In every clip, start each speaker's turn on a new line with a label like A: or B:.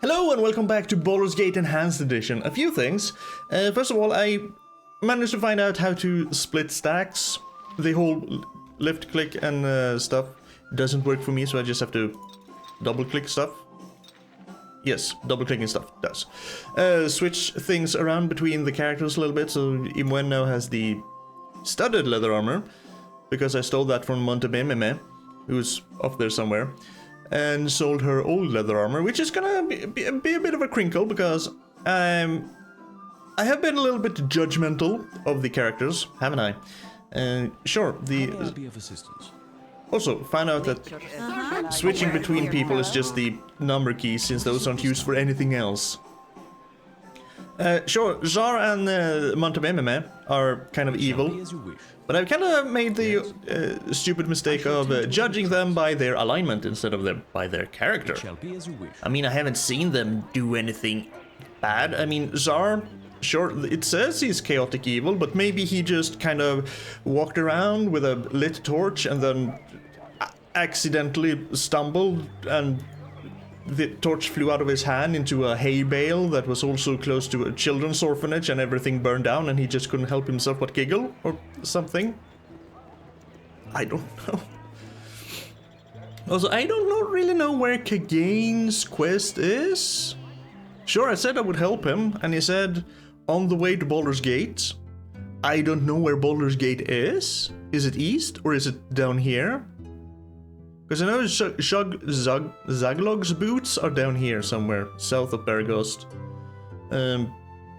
A: Hello and welcome back to Baldur's Gate Enhanced Edition. A few things. First of all, I managed to find out how to split stacks. The whole left click and stuff doesn't work for me, so I just have to double click stuff. Yes, double clicking stuff does. Switch things around between the characters a little bit, so Imwen now has the studded leather armor, because I stole that from Montebememe, who's off there somewhere, and sold her old leather armor, which is gonna be a bit of a crinkle, because I have been a little bit judgmental of the characters, haven't I? Sure,
B: I'll be of assistance.
A: Also, found out that switching between people is just the number keys, since those aren't used for anything else. Sure, Jar and Montebememe are kind of evil, but I've kind of made the stupid mistake of judging them by their alignment instead of by their character. I mean, I haven't seen them do anything bad. I mean, Jar, sure, it says he's chaotic evil, but maybe he just kind of walked around with a lit torch and then accidentally stumbled and the torch flew out of his hand into a hay bale that was also close to a children's orphanage, and everything burned down and he just couldn't help himself but giggle or something. I don't know. Also, I don't really know where Kagane's quest is. Sure, I said I would help him, and he said on the way to Baldur's Gate. I don't know where Baldur's Gate is. Is it east or is it down here? Because I know Zaglog's boots are down here somewhere, south of Bergost.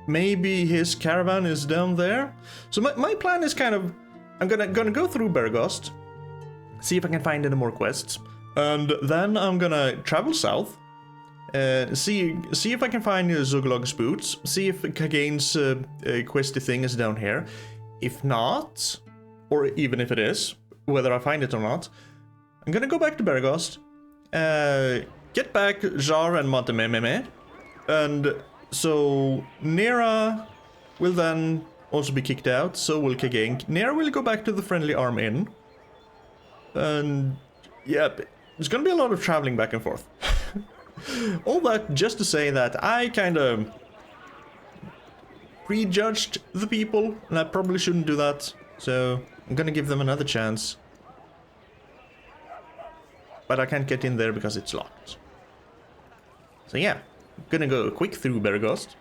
A: Maybe his caravan is down there. So my plan is kind of, I'm gonna go through Bergost, see if I can find any more quests, and then I'm gonna travel south, see if I can find Zaglog's boots, see if Kagane's questy thing is down here. If not, or even if it is, whether I find it or not, I'm gonna go back to Bergost, get back Jar and Montebememe, and so Nera will then also be kicked out, so will Kagane. Nera will go back to the Friendly Arm Inn, and yeah, there's gonna be a lot of traveling back and forth. All that just to say that I kind of prejudged the people, and I probably shouldn't do that, so I'm gonna give them another chance. But I can't get in there because it's locked. So yeah, I'm gonna go quick through Bergost,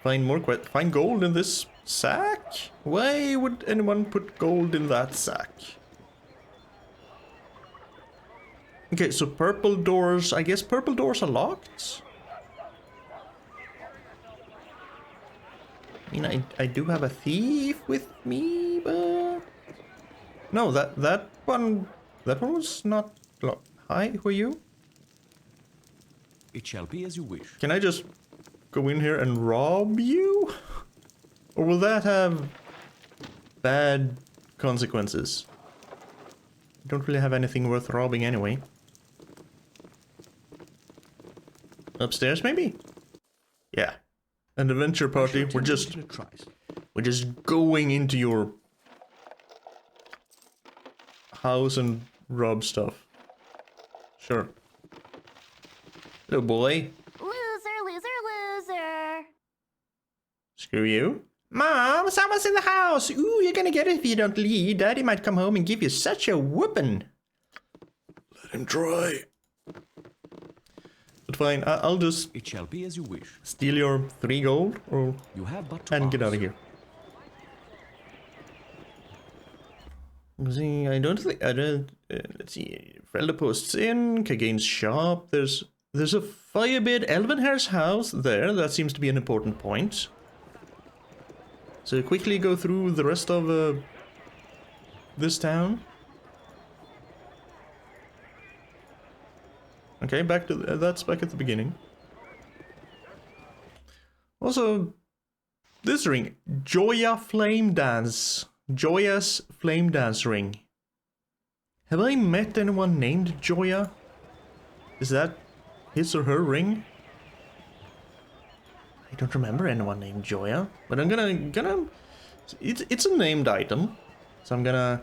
A: find more find gold in this sack. Why would anyone put gold in that sack? Okay, so purple doors. I guess purple doors are locked. I mean, I do have a thief with me, but no, that one was not locked. Hi, who are you?
B: It shall be as you wish.
A: Can I just go in here and rob you? Or will that have bad consequences? I don't really have anything worth robbing anyway. Upstairs, maybe? Yeah. An adventure party. We're just going into your house and rob stuff. Sure. Hello, boy.
C: Loser, loser, loser.
A: Screw you. Mom, someone's in the house. Ooh, you're gonna get it if you don't leave. Daddy might come home and give you such a whooping. Let him try. But fine, I'll just...
B: It shall be as you wish.
A: Steal your 3 gold, or...
B: You have but to
A: and
B: ask.
A: get out of here. See, I don't... let's see... Felder posts in, Kagane's shop, there's a firebeard Elvenhair's house there, that seems to be an important point. So quickly go through the rest of this town. Okay, back to that's back at the beginning. Also, this ring, Joya's Flame Dance ring. Have I met anyone named Joya? Is that his or her ring? I don't remember anyone named Joya, but I'm gonna it's a named item, so I'm gonna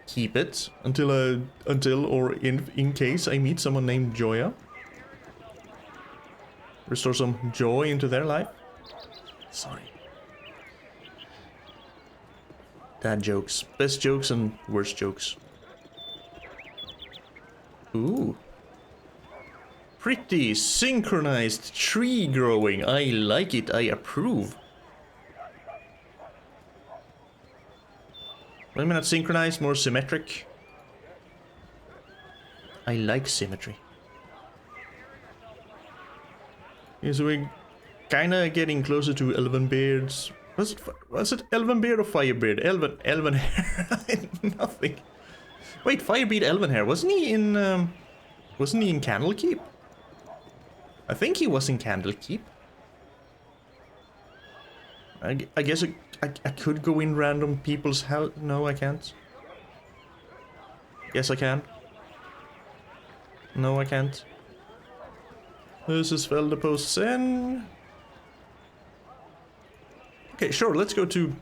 A: keep it until or in case I meet someone named Joya. Restore some joy into their life. Sorry. Dad jokes. Best jokes and worst jokes. Ooh. Pretty synchronized tree growing. I like it. I approve. Why am I not synchronized? More symmetric. I like symmetry. Yeah, so we're kinda getting closer to Elvenbeard's. Was it Elvenbeard or Firebeard? Elven hair. Nothing. Wait, Firebeard Elvenhair. Wasn't he in Candlekeep? I think he was in Candlekeep. I guess I could go in random people's house. No, I can't. Yes, I can. No, I can't. This is Felder posts in. Okay, sure, let's go to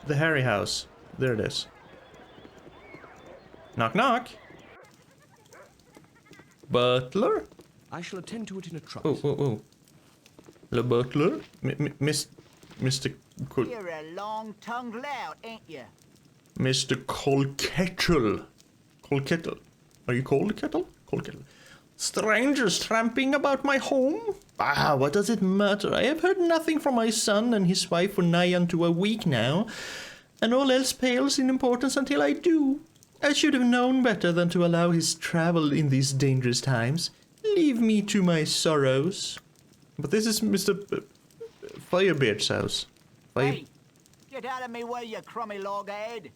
A: the Harry house. There it is. Knock knock. Butler?
B: I shall attend to it in a trice.
A: Oh. The butler? Mr.
D: You're a long-tongued lout, ain't you?
A: Mr. Colkettle. Colkettle. Are you cold kettle? Cold kettle. Strangers tramping about my home? Ah, what does it matter? I have heard nothing from my son and his wife for nigh unto a week now, and all else pales in importance until I do. I should have known better than to allow his travel in these dangerous times. Leave me to my sorrows. But this is Mr. Firebeard's house.
D: Hey, get out of me way, you crummy loghead.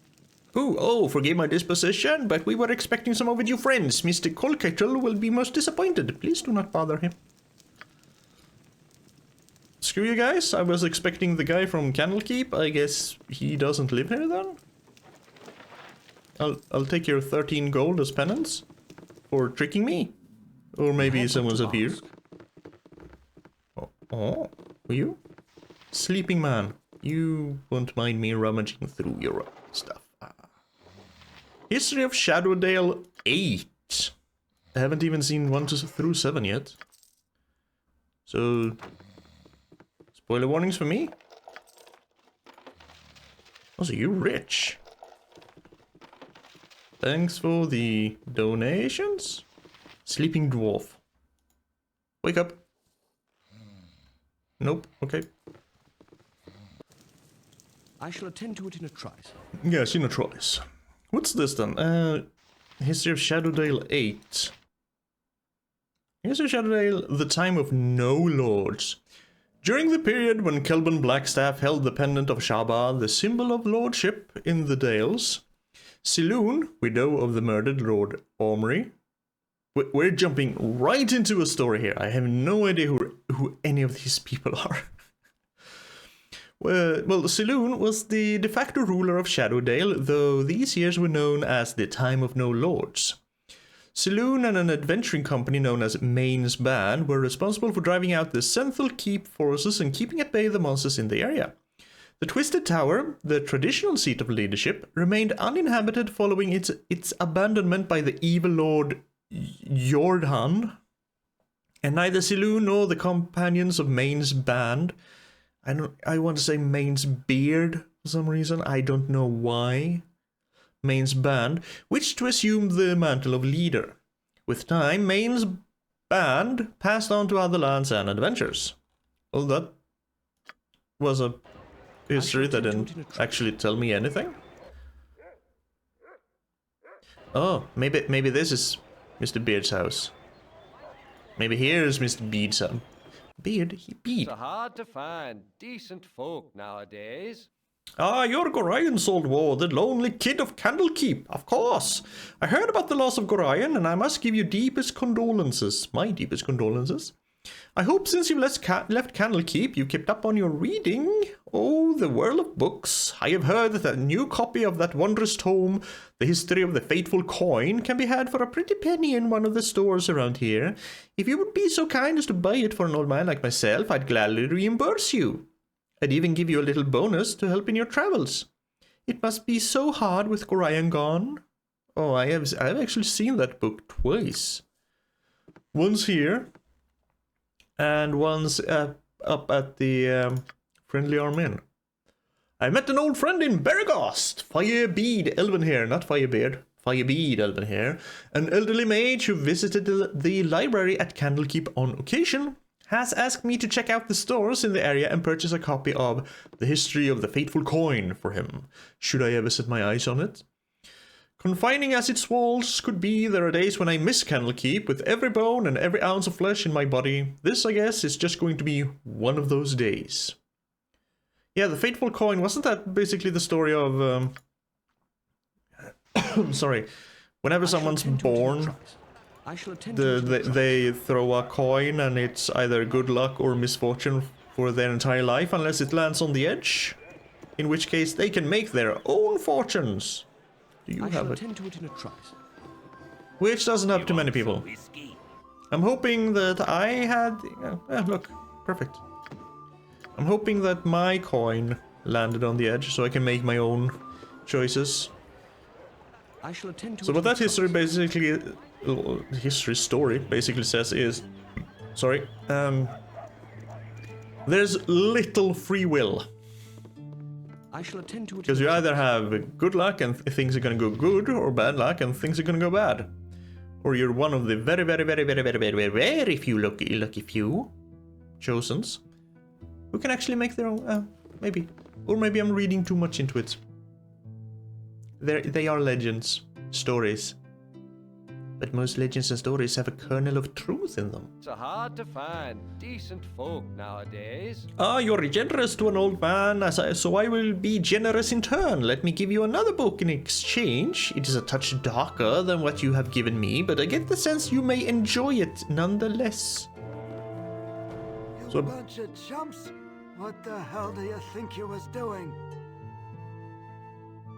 A: Oh, forgive my disposition, but we were expecting some overdue friends. Mr. Colkettle will be most disappointed. Please do not bother him. Screw you guys, I was expecting the guy from Candlekeep. I guess he doesn't live here then? I'll take your 13 gold as penance for tricking me. Or maybe someone's up here. Oh, you? Sleeping man, you won't mind me rummaging through your stuff. History of Shadowdale 8. I haven't even seen 1 through 7 yet. So, spoiler warnings for me? Also, you rich. Thanks for the donations. Sleeping dwarf. Wake up. Nope, okay.
B: I shall attend to it in a trice.
A: Yes, in a trice. What's this then? History of Shadowdale 8. History of Shadowdale, the time of no lords. During the period when Kelban Blackstaff held the pendant of Shaba, the symbol of lordship in the Dales, Siloon, widow of the murdered Lord Ormry. We're jumping right into a story here. I have no idea who any of these people are. Well, Siloon was the de facto ruler of Shadowdale, though these years were known as the Time of No Lords. Siloon and an adventuring company known as Main's Band were responsible for driving out the Senthal Keep forces and keeping at bay the monsters in the area. The Twisted Tower, the traditional seat of leadership, remained uninhabited following its abandonment by the evil Lord Jordhan, and neither Siloon nor the companions of Main's Band, I want to say Main's Beard for some reason, I don't know why, Main's Band, wished to assume the mantle of leader. With time, Main's Band passed on to other lands and adventures. Well, that was a history that didn't actually tell me anything. Oh, maybe this is Mr. Beard's house. Maybe here's Mr. Beard's house. Beard? Beard.
E: It's hard to find decent folk nowadays.
A: Ah, you're Gorion, Soldwar, the lonely kid of Candlekeep, of course. I heard about the loss of Gorion, and I must give you deepest condolences. My deepest condolences. I hope since you left Candlekeep, you kept up on your reading. Oh, the world of books. I have heard that a new copy of that wondrous tome, The History of the Fateful Coin, can be had for a pretty penny in one of the stores around here. If you would be so kind as to buy it for an old man like myself, I'd gladly reimburse you. I'd even give you a little bonus to help in your travels. It must be so hard with Gorion gone. Oh, I've actually seen that book twice. Once here, and one's up at the Friendly Arm Inn. I met an old friend in Beregost, Firebeard Elven here, not Firebeard, Firebeard Elven here, an elderly mage who visited the library at Candlekeep on occasion, has asked me to check out the stores in the area and purchase a copy of The History of the Fateful Coin for him, should I ever set my eyes on it. Confining as its walls could be, there are days when I miss Candlekeep with every bone and every ounce of flesh in my body. This, I guess, is just going to be one of those days. Yeah, the Fateful Coin, wasn't that basically the story of... sorry. Whenever someone's born, they throw a coin and it's either good luck or misfortune for their entire life unless it lands on the edge. In which case they can make their own fortunes. Do you have it? Which doesn't happen to many people. I'm hoping that I had... look, perfect. I'm hoping that my coin landed on the edge so I can make my own choices. So what that history basically... history story basically says is... Sorry. There's little free will. Because you either have good luck and things are gonna go good, or bad luck and things are gonna go bad. Or you're one of the very few lucky few chosens who can actually make their own, maybe. Or maybe I'm reading too much into it. They are legends, stories. But most legends and stories have a kernel of truth in them.
E: It's hard to find decent folk nowadays.
A: Ah, you're generous to an old man, so I will be generous in turn. Let me give you another book in exchange. It is a touch darker than what you have given me, but I get the sense you may enjoy it nonetheless.
F: You bunch of chumps! What the hell do you think you was doing?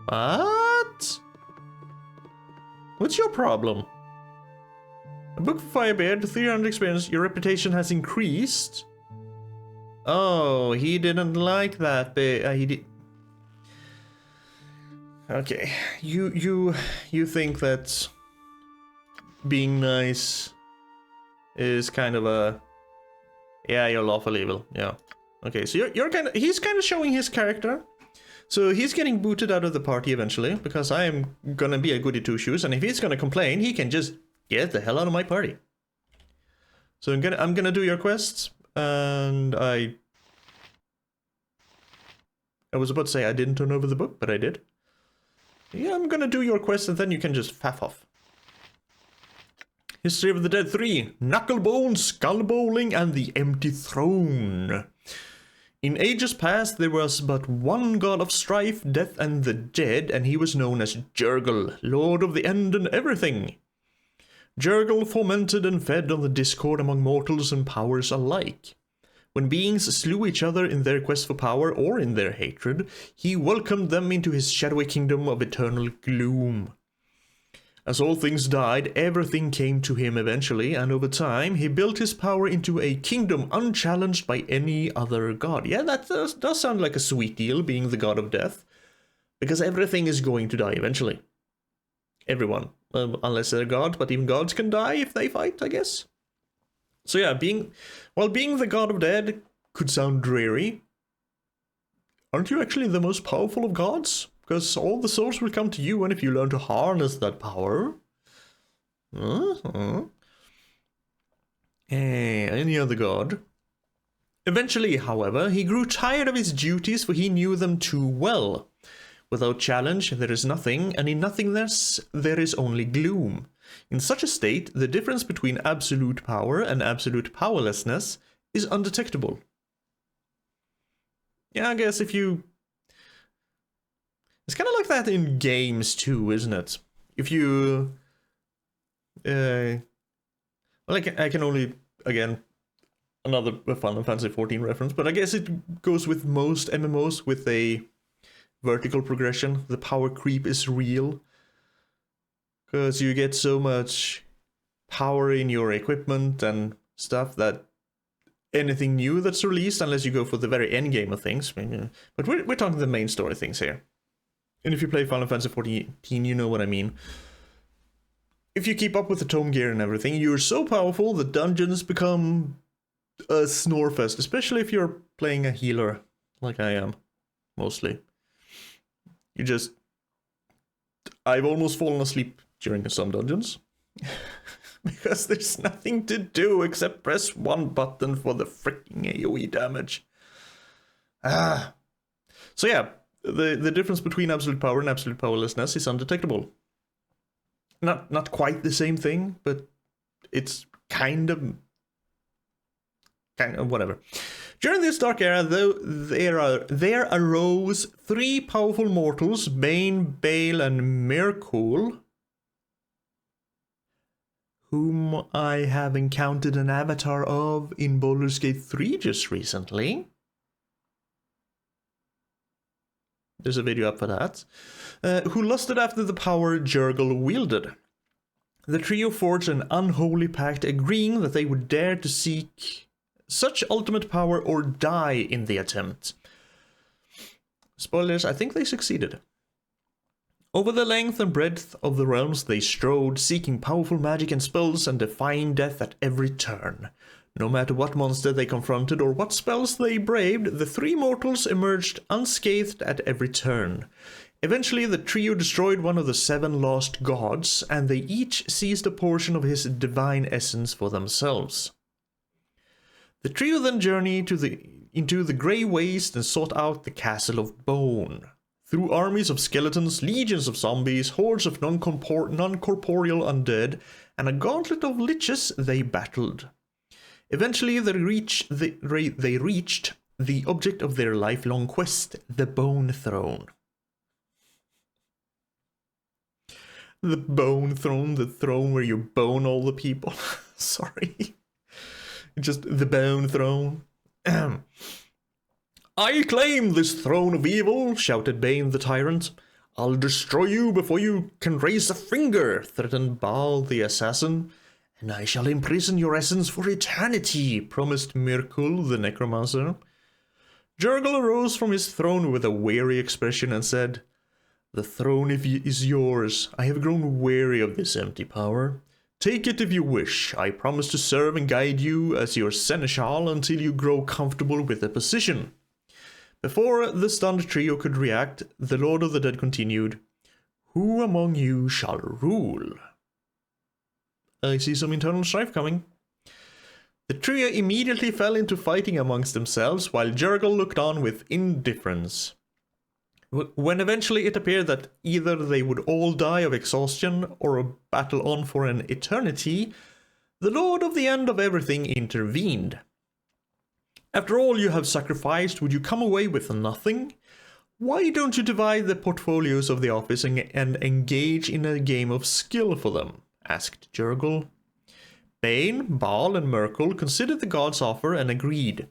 A: What? What's your problem? A book for Firebeard, 300 experience, your reputation has increased. Oh, he didn't like that bit. He did. Okay, you think that being nice is kind of a... Yeah, you're lawful evil. Yeah. Okay, so you're kind of... He's kind of showing his character. So he's getting booted out of the party eventually, because I am gonna be a goody two-shoes, and if he's gonna complain, he can just get the hell out of my party. So I'm gonna do your quests, and I was about to say I didn't turn over the book, but I did. Yeah, I'm gonna do your quest, and then you can just faff off. History of the Dead 3, Knucklebone, Skull Bowling, and the Empty Throne. In ages past, there was but one god of strife, death, and the dead, and he was known as Jurgle, Lord of the End and Everything. Jurgle fomented and fed on the discord among mortals and powers alike. When beings slew each other in their quest for power or in their hatred, he welcomed them into his shadowy kingdom of eternal gloom. As all things died, everything came to him eventually, and over time, he built his power into a kingdom unchallenged by any other god. Yeah, that does sound like a sweet deal, being the god of death. Because everything is going to die eventually. Everyone. Unless they're god, but even gods can die if they fight, I guess. So yeah, being the god of dead could sound dreary, aren't you actually the most powerful of gods? Because all the souls will come to you, and if you learn to harness that power... any other god. Eventually, however, he grew tired of his duties, for he knew them too well. Without challenge, there is nothing, and in nothingness, there is only gloom. In such a state, the difference between absolute power and absolute powerlessness is undetectable. Yeah, I guess if you... It's kind of like that in games too, isn't it? If you... well, I can only, again, another Final Fantasy XIV reference, but I guess it goes with most MMOs with a vertical progression. The power creep is real. Because you get so much power in your equipment and stuff that anything new that's released, unless you go for the very end game of things. But we're talking the main story things here. And if you play Final Fantasy XIV, you know what I mean. If you keep up with the tome gear and everything, you're so powerful that dungeons become a snorefest, especially if you're playing a healer, like I am, mostly. You just... I've almost fallen asleep during some dungeons. Because there's nothing to do except press one button for the freaking AoE damage. So yeah, the difference between absolute power and absolute powerlessness is undetectable. Not quite the same thing, but it's kind of whatever. During this dark era, though, there arose three powerful mortals, Bane, Bale, and Mirkul, whom I have encountered an avatar of in Baldur's Gate 3 just recently. There's a video up for that. Who lusted after the power Jurgle wielded. The trio forged an unholy pact, agreeing that they would dare to seek such ultimate power or die in the attempt. Spoilers, I think they succeeded. Over the length and breadth of the realms they strode, seeking powerful magic and spells and defying death at every turn. No matter what monster they confronted or what spells they braved, the three mortals emerged unscathed at every turn. Eventually, the trio destroyed one of the 7 lost gods, and they each seized a portion of his divine essence for themselves. The trio then journeyed into the Grey Waste and sought out the Castle of Bone. Through armies of skeletons, legions of zombies, hordes of non-corporeal undead, and a gauntlet of liches, they battled. Eventually, they reached the object of their lifelong quest, the Bone Throne. The Bone Throne, the throne where you bone all the people. Sorry. Just the Bone Throne. I claim this throne of evil, shouted Bane the tyrant. I'll destroy you before you can raise a finger, threatened Baal the assassin. And I shall imprison your essence for eternity, promised Mirkul the necromancer. Jurgle arose from his throne with a weary expression and said, The throne is yours. I have grown weary of this empty power. Take it if you wish. I promise to serve and guide you as your seneschal until you grow comfortable with the position. Before the stunned trio could react, the Lord of the Dead continued, Who among you shall rule? I see some internal strife coming. The trio immediately fell into fighting amongst themselves, while Jurgle looked on with indifference. When eventually it appeared that either they would all die of exhaustion or battle on for an eternity, the Lord of the End of Everything intervened. After all you have sacrificed, would you come away with nothing? Why don't you divide the portfolios of the office and engage in a game of skill for them? Asked Jurgle. Bane, Baal, and Mirkul considered the god's offer and agreed.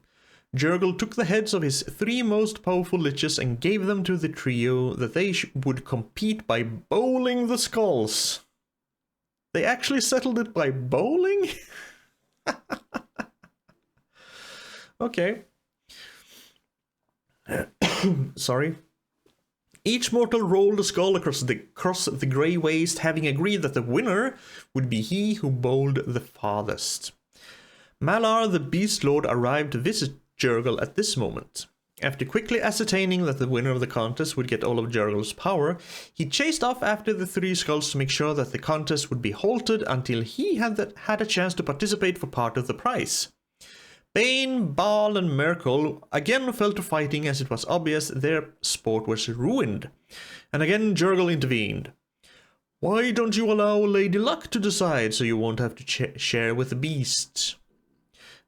A: Jurgle took the heads of his 3 most powerful liches and gave them to the trio that they would compete by bowling the skulls. They actually settled it by bowling? Okay. Sorry. Each mortal rolled a skull across the Grey Waste, having agreed that the winner would be he who bowled the farthest. Malar the Beast Lord arrived to visit Jurgle at this moment. After quickly ascertaining that the winner of the contest would get all of Jurgle's power, he chased off after the 3 skulls to make sure that the contest would be halted until he had a chance to participate for part of the prize. Bane, Baal, and Mirkul again fell to fighting as it was obvious their sport was ruined. And again Jurgle intervened. Why don't you allow Lady Luck to decide so you won't have to share with the beasts?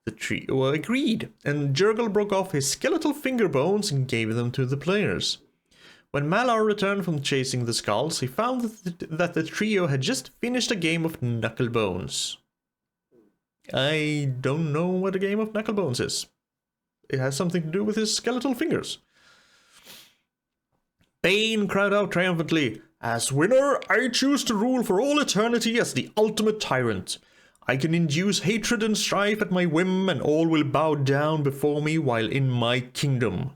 A: The trio agreed, and Jurgle broke off his skeletal finger bones and gave them to the players. When Malar returned from chasing the skulls, he found that the trio had just finished a game of knucklebones. I don't know what a game of knucklebones is. It has something to do with his skeletal fingers. Bane cried out triumphantly, As winner, I choose to rule for all eternity as the ultimate tyrant. I can induce hatred and strife at my whim, and all will bow down before me while in my kingdom.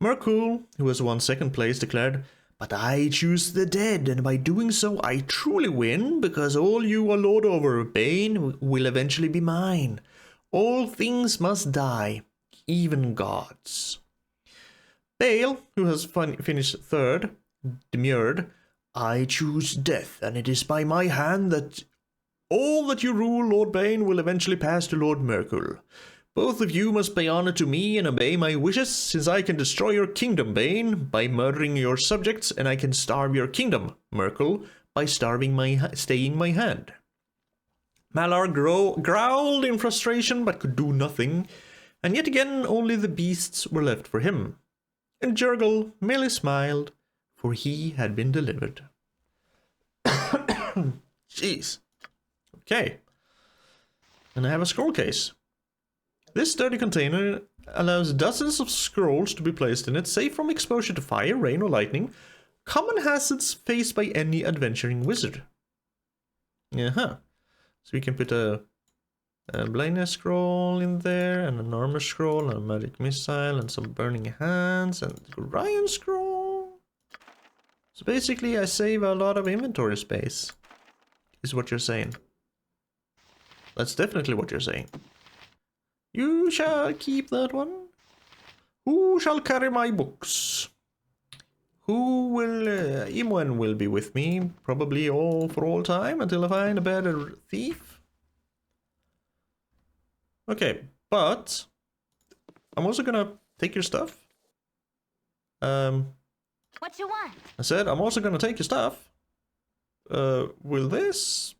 A: Mirkul, who has won 2nd place, declared, But I choose the dead, and by doing so I truly win, because all you are lord over, Bane, will eventually be mine. All things must die, even gods. Bale, who has finished third, demurred. I choose death, and it is by my hand that all that you rule, Lord Bane, will eventually pass to Lord Merkle. Both of you must pay honor to me and obey my wishes, since I can destroy your kingdom, Bane, by murdering your subjects, and I can starve your kingdom, Merkle, by staying my hand. Malar growled in frustration, but could do nothing, and yet again only the beasts were left for him. And Jurgle merely smiled, for he had been delivered. Jeez. Okay. And I have a scroll case. This sturdy container allows dozens of scrolls to be placed in it, safe from exposure to fire, rain, or lightning, common hazards faced by any adventuring wizard. Uh-huh. So we can put a blindness scroll in there, and an armor scroll, and a magic missile, and some burning hands, and Orion scroll. So basically I save a lot of inventory space, is what you're saying. That's definitely what you're saying. You shall keep that one. Who shall carry my books? Who will... Imwen will be with me, probably for all time, until I find a better thief. Okay, but... I'm also gonna take your stuff.
C: What you want?
A: I said, I'm also gonna take your stuff. Will this...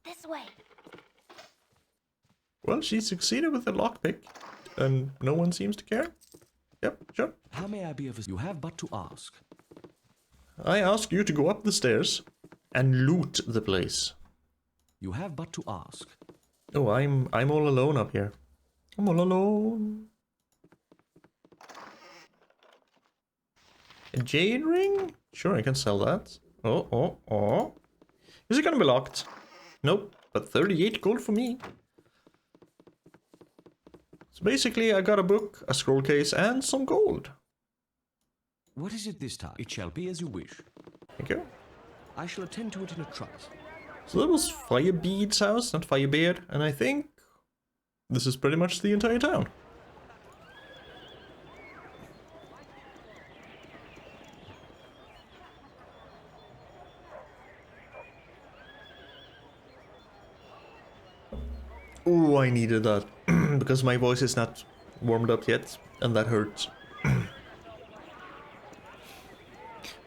C: This way.
A: Well, she succeeded with the lockpick, and no one seems to care. Yep, sure.
B: How may I be of assistance? You have but to ask.
A: I ask you to go up the stairs and loot the place.
B: You have but to ask.
A: Oh, I'm all alone up here. I'm all alone. A jade ring? Sure, I can sell that. Oh. Is it gonna be locked? Nope, but 38 gold for me. So basically, I got a book, a scroll case, and some gold.
B: What is it this time? It shall be as you wish.
A: Thank you.
B: I shall attend to it in a trice.
A: So that was Firebeard's house, not Firebeard, and I think this is pretty much the entire town. Oh, I needed that, because my voice is not warmed up yet, and that hurts.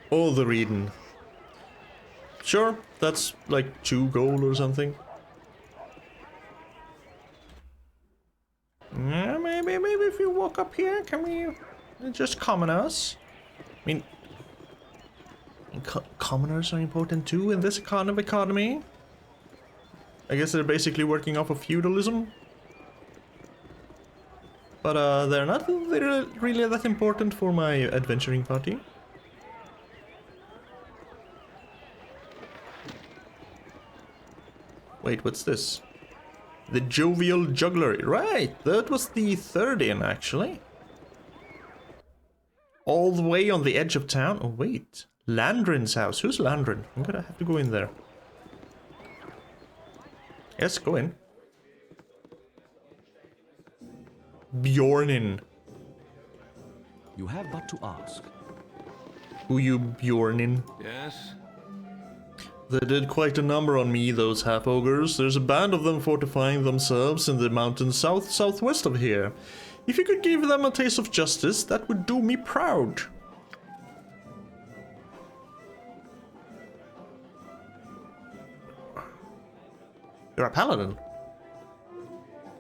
A: All the reading. Sure, that's like 2 gold or something. Yeah, maybe if you walk up here, can we just common us? I mean, commoners are important too in this kind of economy. I guess they're basically working off of feudalism. But they're not really that important for my adventuring party. Wait, what's this? The Jovial Juggler. Right, that was the 3rd inn, actually. All the way on the edge of town. Oh, wait. Landrin's house. Who's Landrin? I'm gonna have to go in there. Yes, go in. Bjornin.
B: You have but to ask.
A: Who you Bjornin?
E: Yes?
A: They did quite a number on me, those half-ogres. There's a band of them fortifying themselves in the mountains southwest of here. If you could give them a taste of justice, that would do me proud. You're a paladin.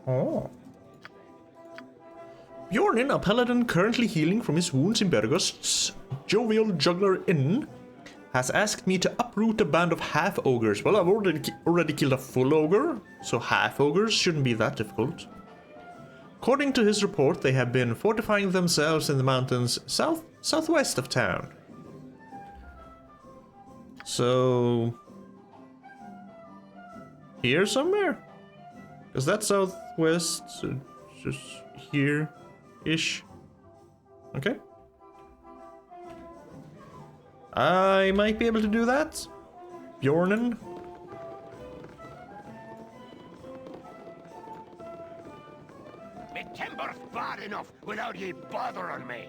A: Oh. Bjornin, a paladin currently healing from his wounds in Bergost's Jovial Juggler Inn, has asked me to uproot a band of half-ogres. Well, I've already killed a full ogre, so half-ogres shouldn't be that difficult. According to his report, they have been fortifying themselves in the mountains southwest of town. So... here somewhere? Because that's southwest, so just here-ish. Okay. I might be able to do that. Bjornin.
G: Me timber's bad enough without ye bothering me.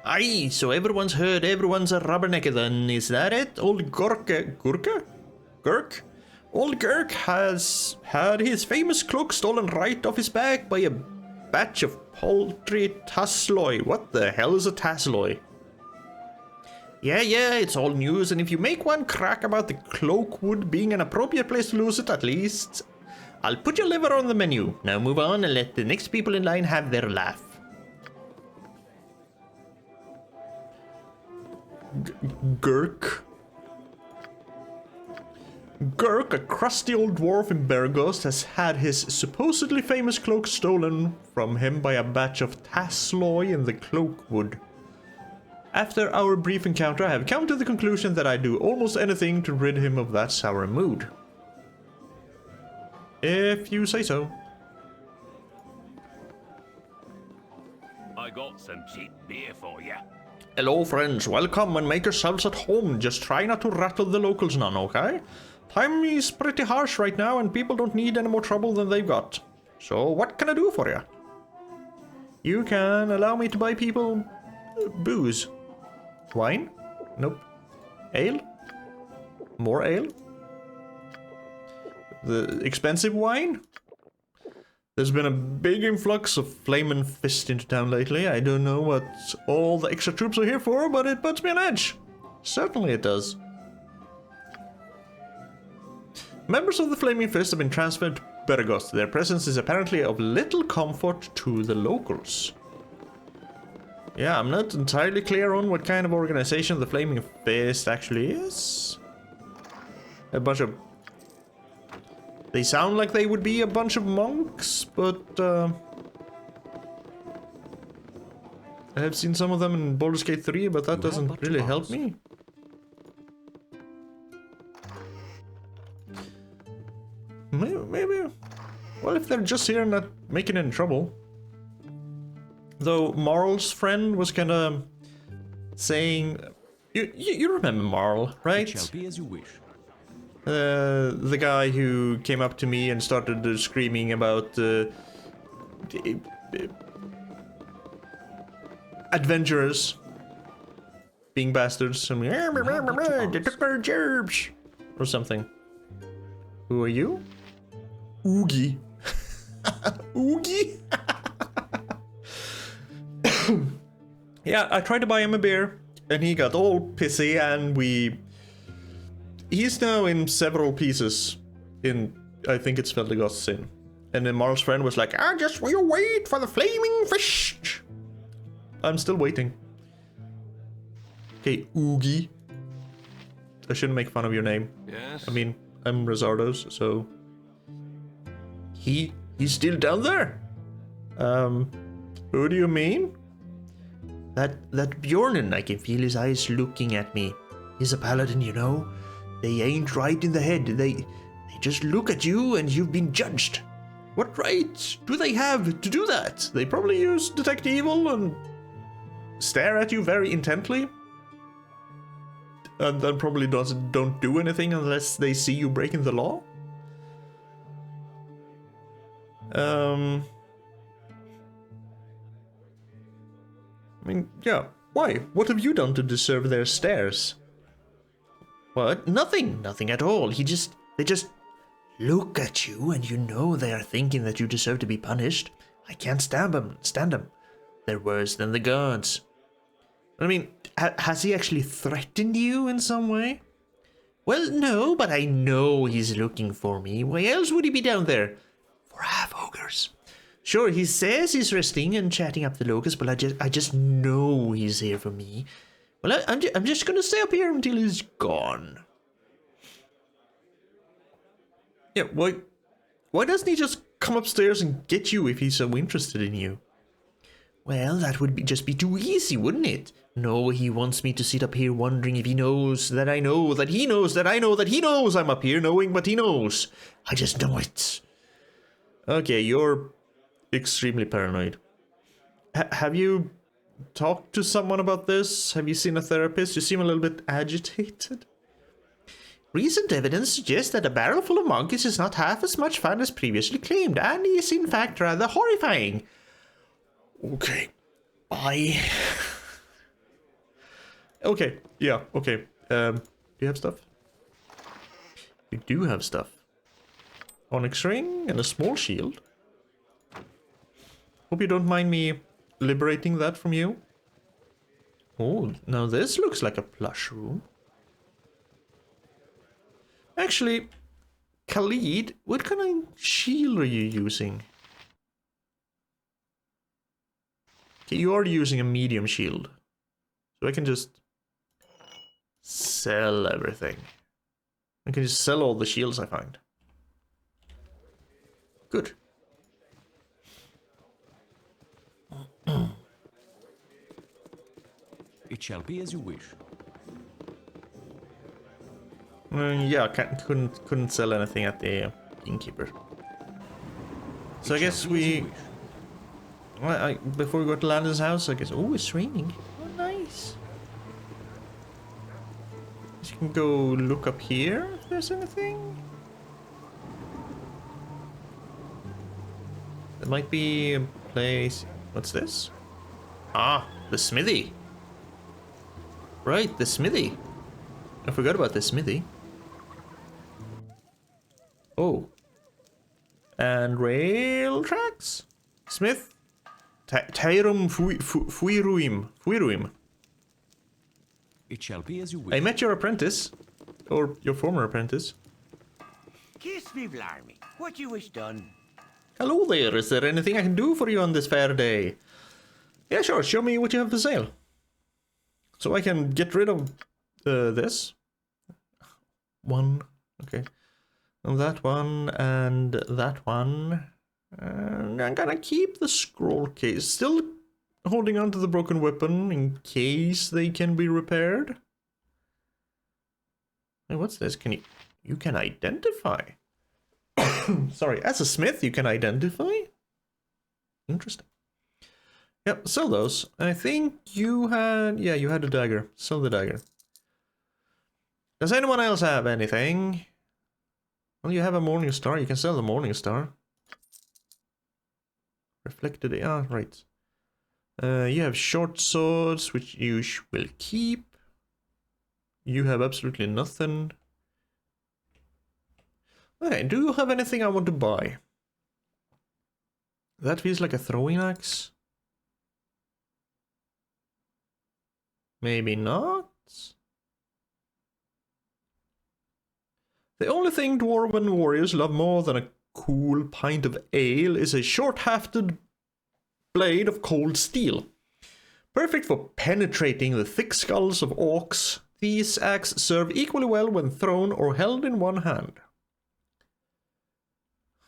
A: Aye, so everyone's heard everyone's a rubbernecker then, is that it? Old Gurk? Old Gurk has had his famous cloak stolen right off his back by a batch of paltry tasloi. What the hell is a tasloi? Yeah, it's all news, and if you make one crack about the cloakwood being an appropriate place to lose it, at least I'll put your liver on the menu. Now move on and let the next people in line have their laugh. Gurk, a crusty old dwarf in Beregost, has had his supposedly famous cloak stolen from him by a batch of tasloi in the cloakwood. After our brief encounter, I have come to the conclusion that I'd do almost anything to rid him of that sour mood. If you say so.
G: I got some cheap beer for you.
A: Hello friends, welcome and make yourselves at home. Just try not to rattle the locals none, okay? Time is pretty harsh right now and people don't need any more trouble than they've got. So what can I do for you? You can allow me to buy people booze. Wine? Nope. Ale? More ale? The expensive wine? There's been a big influx of flamin' fist into town lately. I don't know what all the extra troops are here for, but it puts me on edge. Certainly it does. Members of the Flaming Fist have been transferred to Beregost. Their presence is apparently of little comfort to the locals. Yeah, I'm not entirely clear on what kind of organization the Flaming Fist actually is. A bunch of... They sound like they would be a bunch of monks, but I have seen some of them in Baldur's Gate 3, but that doesn't really help me. Maybe. Well, if they're just here and not making any trouble. Though Marl's friend was kind of saying, you remember Marl, right?
B: It shall be as you wish.
A: The guy who came up to me and started screaming about adventurers being bastards. I mean, they took our gerbs or something. Who are you? Oogie. Oogie? Yeah, I tried to buy him a beer, and he got all pissy, and he's now in several pieces in, I think it's Veldegost's Inn. And then Marl's friend was like, just will you wait for the flaming fish? I'm still waiting. Okay, Oogie. I shouldn't make fun of your name.
G: Yes?
A: I mean, I'm Razardos, so... He's still down there? Who do you mean? That Bjornen, I can feel his eyes looking at me. He's a paladin, you know. They ain't right in the head. They just look at you and you've been judged. What right do they have to do that? They probably use detect evil and stare at you very intently. And then probably don't do anything unless they see you breaking the law. I mean, yeah. Why? What have you done to deserve their stares? What? Nothing. Nothing at all. They just look at you and you know they are thinking that you deserve to be punished. I can't stand them. They're worse than the gods. I mean, has he actually threatened you in some way? Well, no, but I know he's looking for me. Why else would he be down there? For half-ogres. Sure, he says he's resting and chatting up the locust, but I just know he's here for me. Well, I'm just gonna stay up here until he's gone. Yeah, why doesn't he just come upstairs and get you if he's so interested in you? Well, that would just be too easy, wouldn't it? No, he wants me to sit up here wondering if he knows that I know that he knows that I know that he knows I'm up here knowing what he knows. I just know it. Okay, you're extremely paranoid. Have you talked to someone about this? Have you seen a therapist? You seem a little bit agitated. Recent evidence suggests that a barrel full of monkeys is not half as much fun as previously claimed, and is in fact rather horrifying. Okay. Bye. Okay. Yeah, okay. Do you have stuff? You do have stuff. Onyx ring and a small shield. Hope you don't mind me liberating that from you. Oh, now this looks like a plush room. Actually, Khalid, what kind of shield are you using? Okay, you are using a medium shield. So I can just sell everything. I can just sell all the shields I find. Good.
B: It shall be as you wish.
A: Yeah, couldn't sell anything at the innkeeper. So I guess we... Well, before we go to Landon's house, I guess... Oh, it's raining. Oh, nice. You can go look up here if there's anything. There might be a place... What's this? Ah, the smithy. Right, the smithy. I forgot about the smithy. Oh. And rail tracks? Smith? Tyrum Fuiruim.
B: It shall be as you wish.
A: I met your apprentice. Or your former apprentice.
D: Kiss me, blarmy. What you wish done?
A: Hello there, is there anything I can do for you on this fair day? Yeah, sure, show me what you have for sale. So I can get rid of this. One, okay. And that one, and that one. And I'm gonna keep the scroll case. Still holding on to the broken weapon in case they can be repaired. Hey, what's this? You can identify. Sorry, as a smith you can identify? Interesting. Yep, sell those. I think you had... Yeah, you had a dagger. Sell the dagger. Does anyone else have anything? Well, you have a morning star. You can sell the morning star. Reflected... Ah, right. You have short swords, which you will keep. You have absolutely nothing. Okay, do you have anything I want to buy? That feels like a throwing axe. Maybe not. The only thing dwarven warriors love more than a cool pint of ale is a short-hafted blade of cold steel. Perfect for penetrating the thick skulls of orcs, these axes serve equally well when thrown or held in one hand.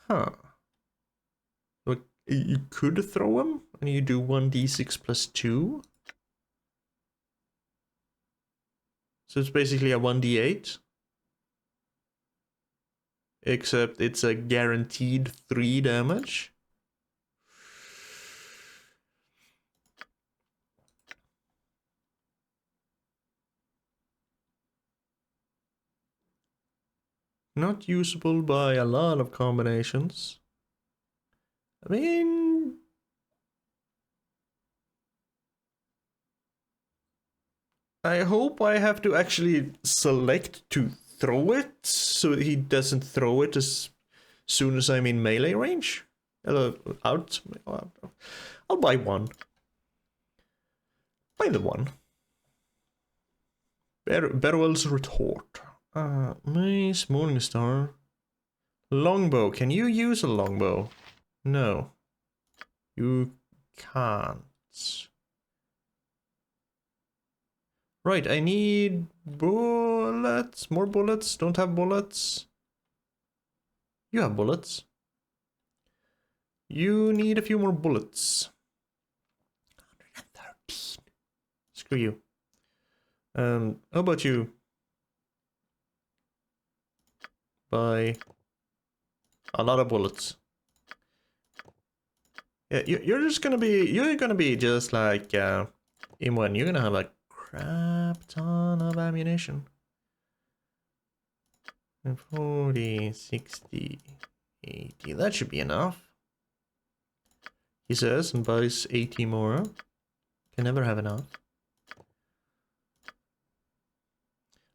A: Huh. Look, you could throw them, and you do 1d6 plus 2. So it's basically a 1d8. Except it's a guaranteed 3 damage. Not usable by a lot of combinations. I mean... I hope I have to actually select to throw it, so he doesn't throw it as soon as I'm in melee range. Out. I'll buy one. Buy the one. Berwell's retort. Nice Morningstar. Longbow. Can you use a longbow? No. You can't. Right, I need bullets. More bullets. Don't have bullets. You have bullets. You need a few more bullets. 113. Screw you. How about you? Buy a lot of bullets. Yeah, you're gonna be just like Imwen. You're gonna have a crap ton of ammunition. 40, 60, 80. That should be enough. He says, and buys 80 more. Can never have enough.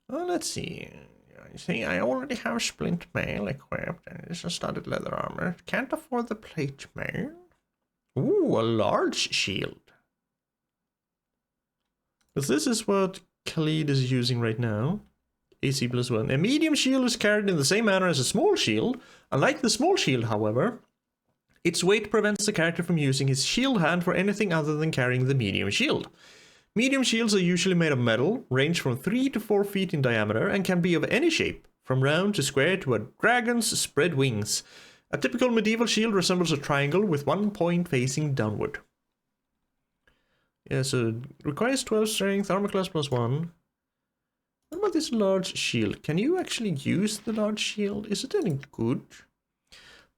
A: Well, let's see. You see, I already have splint mail equipped, and it's a studded leather armor. Can't afford the plate mail. Ooh, a large shield. Because this is what Khalid is using right now. AC +1. A medium shield is carried in the same manner as a small shield. Unlike the small shield, however, its weight prevents the character from using his shield hand for anything other than carrying the medium shield. Medium shields are usually made of metal, range from 3 to 4 feet in diameter, and can be of any shape, from round to square to a dragon's spread wings. A typical medieval shield resembles a triangle with one point facing downward. Yeah, so it requires 12 strength, armor class +1. What about this large shield? Can you actually use the large shield? Is it any good?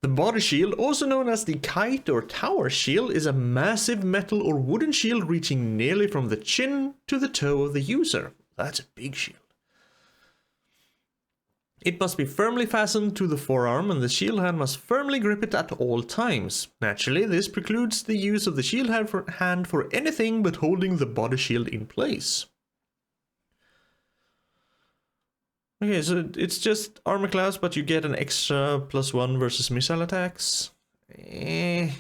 A: The body shield, also known as the kite or tower shield, is a massive metal or wooden shield reaching nearly from the chin to the toe of the user. That's a big shield. It must be firmly fastened to the forearm, and the shield hand must firmly grip it at all times. Naturally, this precludes the use of the shield hand for anything but holding the body shield in place. Okay, so it's just armor class, but you get an extra +1 versus missile attacks. These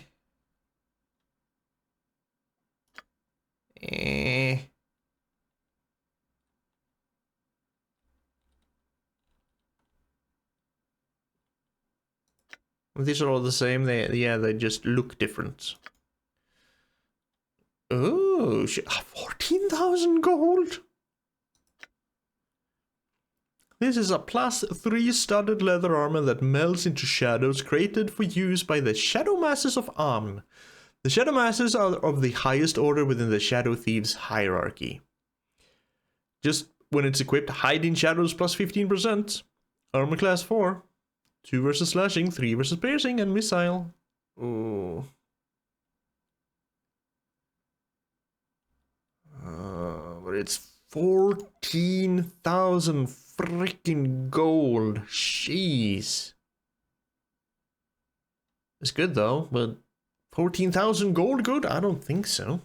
A: are all the same. They just look different. Oh, 14,000 gold. This is a +3 studded leather armor that melts into shadows created for use by the Shadow Masters of Amn. The Shadow Masters are of the highest order within the Shadow Thieves hierarchy. Just when it's equipped, hiding shadows +15%. Armor class 4. 2 versus slashing, 3 versus piercing, and missile. Oh. But it's 14,000 freaking gold. Jeez. It's good though, but 14,000 gold good? I don't think so.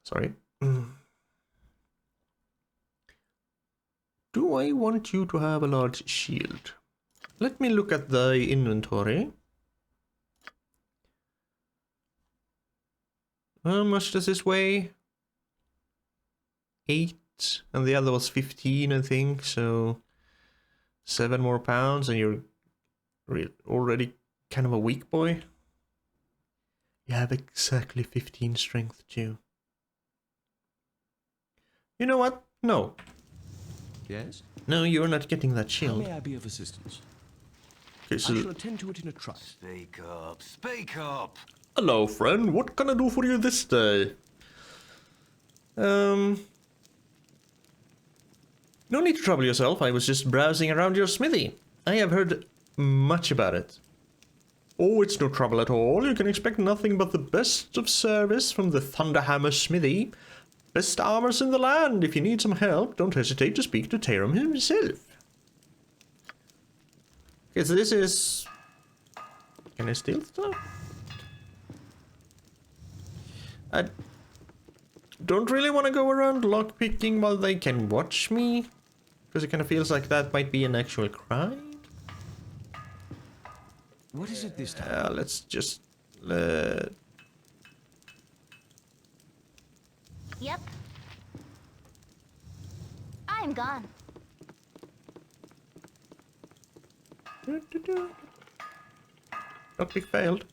A: Sorry. Do I want you to have a large shield? Let me look at the inventory. How much does this weigh? 8, and the other was 15, I think, so 7 more pounds, and you're already kind of a weak boy. You have exactly 15 strength too. You know what? No.
B: Yes?
A: No, you're not getting that
B: How
A: shield.
B: may I be of assistance?
A: Okay,
B: I
A: so
B: shall attend to it in a trice.
F: Speak up, speak up.
A: hello, friend. What can I do for you this day? No need to trouble yourself. I was just browsing around your smithy. I have heard much about it. Oh, it's no trouble at all. You can expect nothing but the best of service from the Thunderhammer Smithy. Best armors in the land. If you need some help, don't hesitate to speak to Tarum himself. Okay, so this is... Can I steal stuff? I don't really want to go around lockpicking while they can watch me, because it kind of feels like that might be an actual crime.
B: What is it this time?
A: Let's just...
C: Yep. I'm gone.
A: Lockpick failed.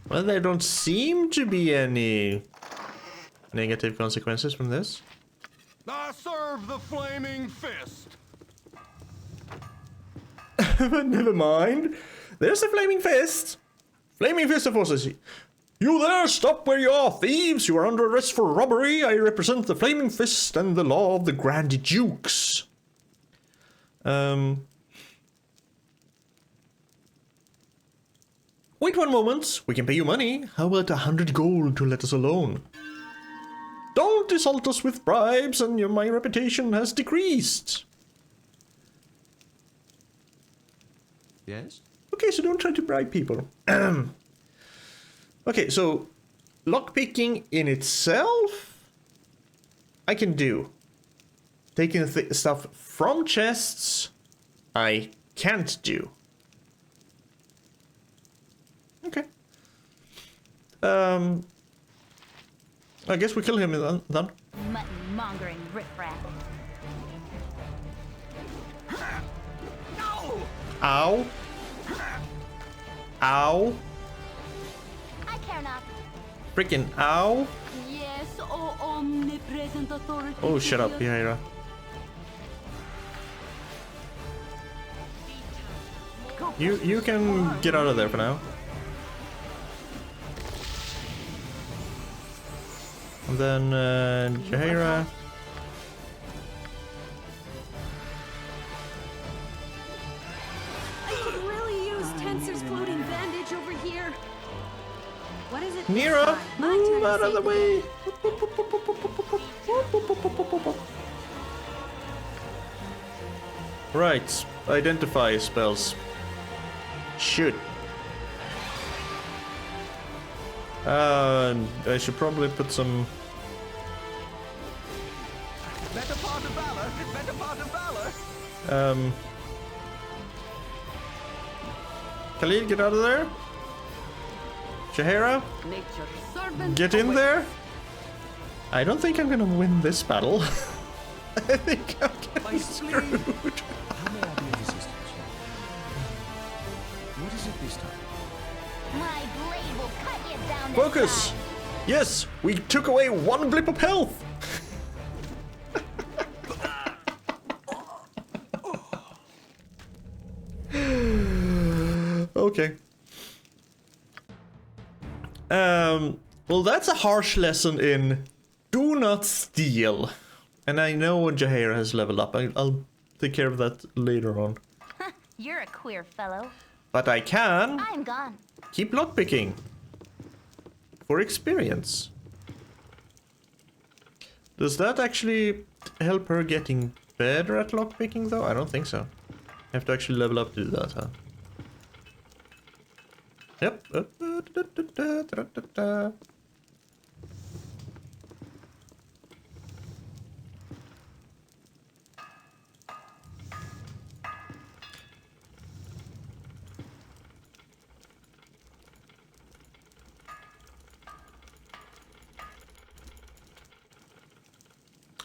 A: Well, there don't seem to be any negative consequences from this.
G: I serve the flaming fist.
A: But never mind. There's the Flaming Fist. Flaming Fist enforces. You there, stop where you are, thieves. You are under arrest for robbery. I represent the Flaming Fist and the law of the Grand Dukes. Wait one moment, we can pay you money. How about 100 gold to let us alone? Don't insult us with bribes and my reputation has decreased.
B: Yes?
A: Okay, so don't try to bribe people. Okay, so lockpicking in itself, I can do. Taking stuff from chests, I can't do. Okay. I guess we kill him then.
C: Mutton mongering riffraff.
A: Ow. Ow.
C: I care not.
A: Freaking ow.
C: Yes, oh omnipresent authority.
A: Oh, shut up, Yaira. You can get out of there for now. And then Jaheira.
H: I could really use Tensor's floating bandage over here. What is it? this
A: Nira,
H: time? My turn
A: move
H: to
A: out of
H: save
A: the way. Right, identify spells. Shoot. I should probably put some.
D: Better part of valor. Better part of valor.
A: Khalid, get out of there. Jaheira,
H: Nature's servant.
A: get in there. I don't think I'm gonna win this battle. I think I'm getting screwed.
B: How may I be of assistance? What is it this time?
C: My blade will cut you down to
A: Focus!
C: size.
A: Yes, we took away one blip of health! Okay. Well, that's a harsh lesson in do not steal. And I know Jaheira has leveled up. I'll take care of that later on.
C: You're a queer fellow.
A: But I can
C: I'm gone.
A: keep lockpicking for experience. Does that actually help her getting better at lockpicking though? I don't think so. You have to actually level up to do that, huh? Yep.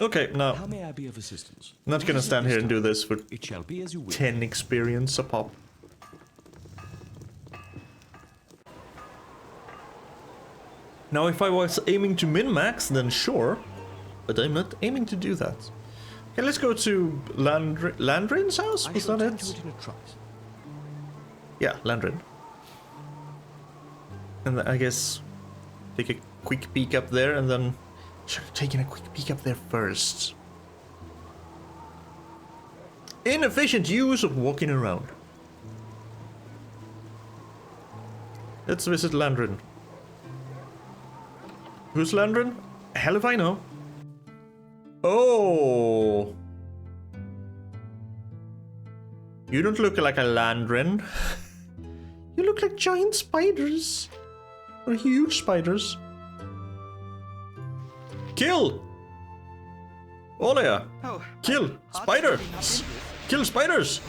A: Okay, now,
B: How may I be of assistance?
A: not
B: What
A: gonna
B: is it
A: stand
B: this
A: here and do
B: time?
A: this for
B: It shall be as you wish.
A: 10 experience a pop. Now, if I was aiming to min-max, then sure. But I'm not aiming to do that. Okay, let's go to Landrin's house?
B: I
A: Was
B: shall
A: that
B: tend to
A: it?
B: it in a trice.
A: Yeah, Landrin. And I guess take a quick peek up there and then should have taken a quick peek up there first. Inefficient use of walking around. Let's visit Landrin. Who's Landrin? Hell if I know. Oh. You don't look like a Landrin. You look like giant spiders. Or huge spiders. Kill! Olea!
D: Oh,
A: Kill! Spider! Kill spiders!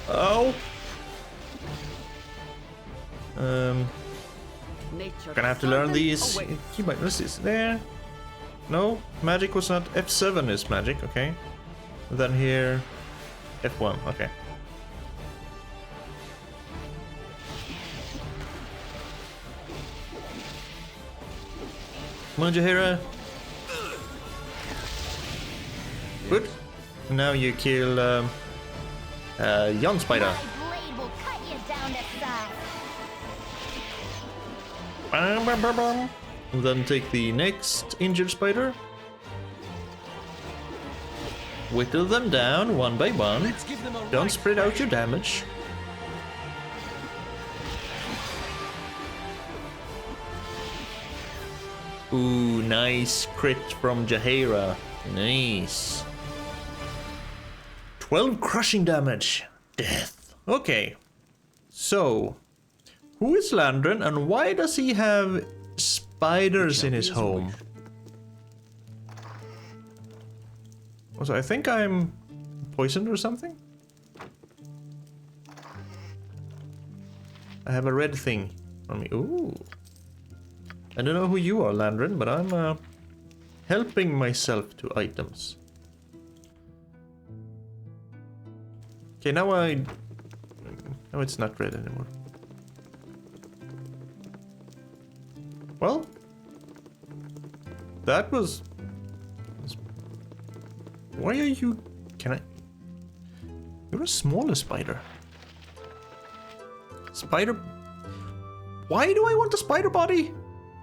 A: Oh!
H: Nature's
A: Gonna have to learn
H: servant
A: these.
H: awaits.
A: Key binders is there. No, magic was not. F7 is magic, okay. Then here, F1, okay. Come on, Jaheira. Good. Now you kill young spider.
C: My blade will cut you down to size.
A: Bam, bam, bam, bam. And then take the next injured spider. Whittle them down one by one.
B: Let's give them a
A: Don't
B: right
A: spread out your damage. Ooh, nice crit from Jaheira. Nice. 12 crushing damage. Death. Okay. So, who is Landren and why does he have spiders in his home? Also, I think I'm poisoned or something. I have a red thing on me. Ooh. I don't know who you are, Landren, but I'm helping myself to items. Okay, now now it's not red anymore. Well, that was... Why are you... Can I... You're a smaller spider. Spider... Why do I want a spider body?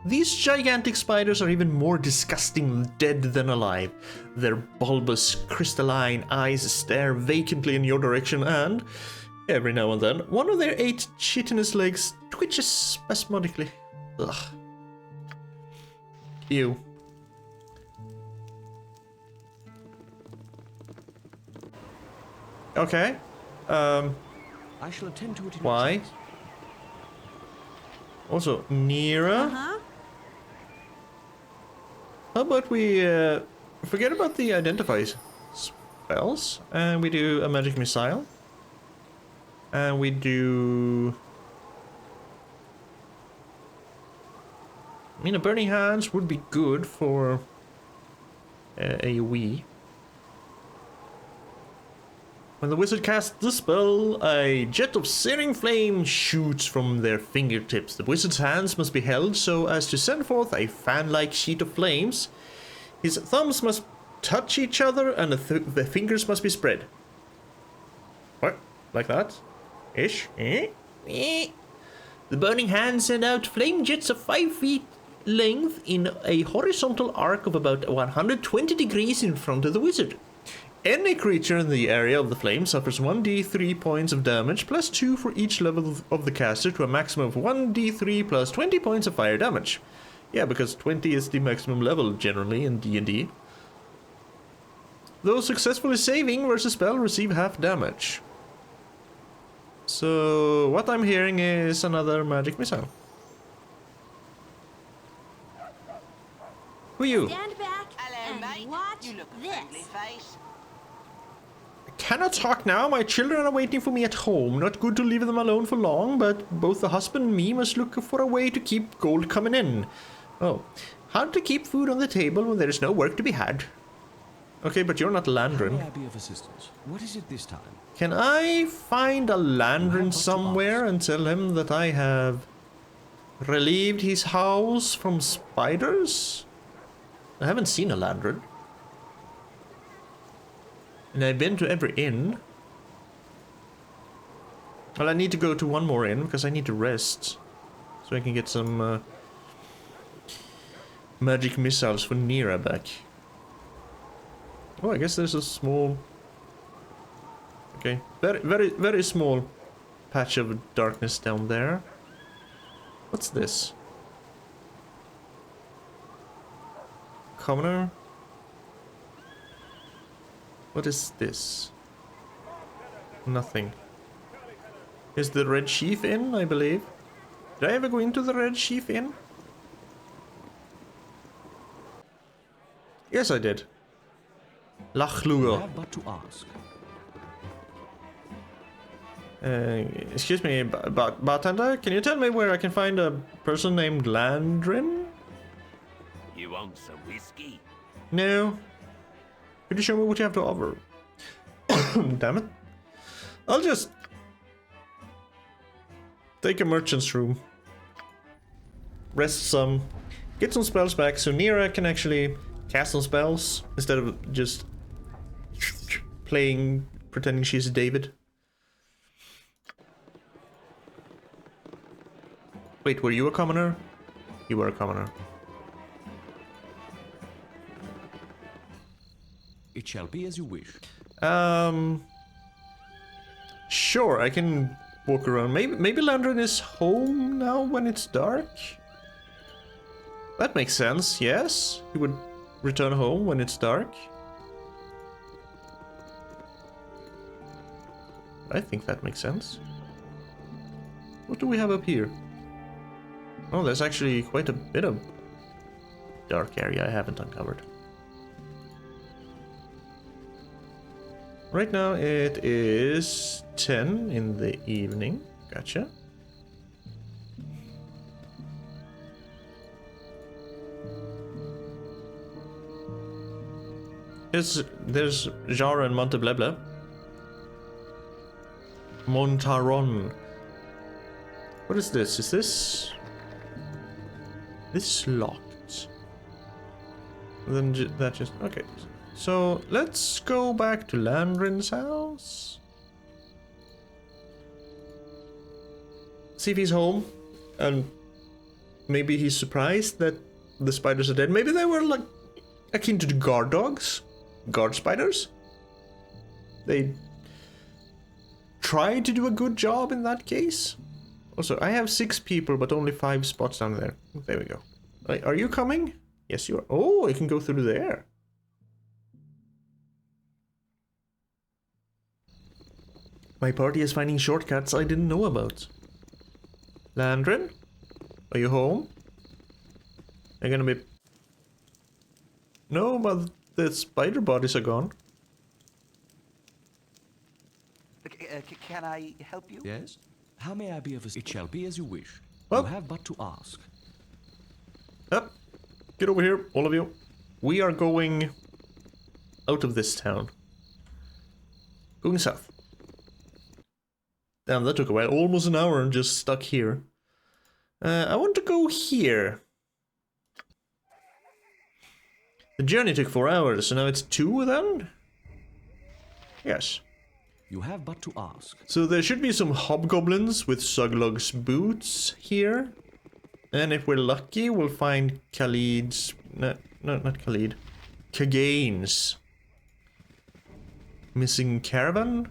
A: These gigantic spiders are even more disgusting dead than alive. Their bulbous, crystalline eyes stare vacantly in your direction and, every now and then, one of their 8 chitinous legs twitches spasmodically. Ugh. Ew. Okay.
B: I shall attend to it in
A: Why?
B: absence.
A: Also, Nira.
H: Uh-huh.
A: How about we forget about the identify spells and we do a magic missile. And we do... I mean, a burning hands would be good for AoE. When the wizard casts the spell, a jet of searing flame shoots from their fingertips. The wizard's hands must be held so as to send forth a fan-like sheet of flames. His thumbs must touch each other and the fingers must be spread. What? Like that? Ish? The burning hands send out flame jets of 5 feet length in a horizontal arc of about 120 degrees in front of the wizard. Any creature in the area of the flame suffers 1d3 points of damage plus 2 for each level of the caster to a maximum of 1d3 plus 20 points of fire damage. Yeah, because 20 is the maximum level generally in D&D. Those successfully saving versus spell receive half damage. So what I'm hearing is another magic missile. Who are you?
H: Stand back
I: Hello,
H: and
I: mate.
H: watch
I: You look a
H: this.
I: friendly face.
A: Cannot talk now, my children are waiting for me at home. Not good to leave them alone for long, but both the husband and me must look for a way to keep gold coming in. Oh, how to keep food on the table when there is no work to be had. Okay, but you're not
B: How may
A: Landren.
B: I be of assistance? What is it this time?
A: Can I find a Landren somewhere and tell him that I have relieved his house from spiders? I haven't seen a Landren. And I've been to every inn. Well, I need to go to one more inn because I need to rest. So I can get some magic missiles for Nira back. Oh, I guess there's a small... Okay, very small patch of darkness down there. What's this? Commoner? What is this? Nothing. Is the Red Chief Inn, I believe? Did I ever go into the Red Chief Inn? Yes, I did.
B: I
A: Lachlugo.
B: have but to ask.
A: Excuse me, bartender, can you tell me where I can find a person named Landren?
G: You want some whiskey?
A: No. Could you show me what you have to offer? Damn it. I'll just take a merchant's room. Rest some. Get some spells back so Nira can actually cast some spells instead of just pretending she's David. Wait, were you a commoner? You were a commoner.
B: It shall be as you wish.
A: Sure, I can walk around. Maybe Landrin is home now when it's dark? That makes sense, yes. He would return home when it's dark. I think that makes sense. What do we have up here? Oh, there's actually quite a bit of dark area I haven't uncovered. Right now it is 10 in the evening. Gotcha. There's Jara and Montebleble. Montaron. What is this? Is this locked? Then that just okay. So let's go back to Landrin's house. See if he's home, and maybe he's surprised that the spiders are dead. Maybe they were like akin to the guard dogs, guard spiders. They tried to do a good job in that case. Also, I have 6 people, but only 5 spots down there. There we go. Are you coming? Yes, you are. Oh, I can go through there. My party is finding shortcuts I didn't know about. Landrin? Are you home? Are you gonna be... No, but the spider bodies are gone.
D: Can I help you?
B: Yes? How may I be of assistance? It shall be as you wish.
A: Well,
B: you have but to ask.
A: Up. Get over here, all of you. We are going out of this town. Going south. Damn, that took a while. Almost an hour and just stuck here. I want to go here. The journey took 4 hours, so now it's 2 then? Yes.
B: You have but to ask.
A: So there should be some hobgoblins with Suglug's boots here. And if we're lucky, we'll find Khalid's... No, not Khalid. Kagane's missing caravan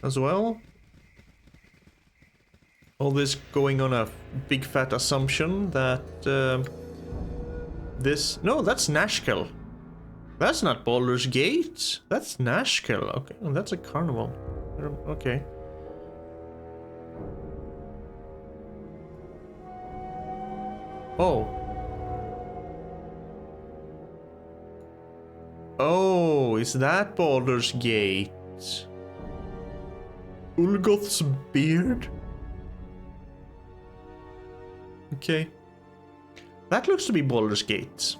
A: as well. All this going on a big fat assumption that this... No, that's Nashkel. That's not Baldur's Gate. That's Nashkel. Okay, and that's a carnival. Okay. Oh. Oh, is that Baldur's Gate? Ulgoth's beard? Okay. That looks to be Baldur's Gate.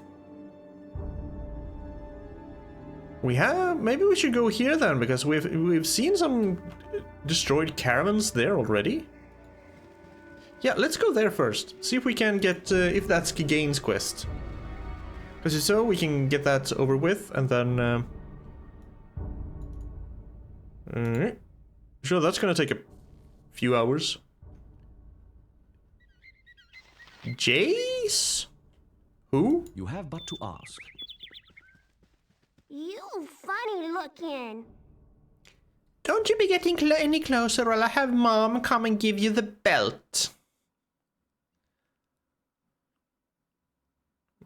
A: We have... Maybe we should go here then, because we've seen some destroyed caravans there already. Yeah, let's go there first. See if we can get... if that's Kagane's quest. Because if so, we can get that over with, and then... Alright. Sure, that's gonna take a few hours. Jace? Who?
B: You have but to ask.
C: You funny looking.
A: Don't you be getting any closer or I'll have Mom come and give you the belt.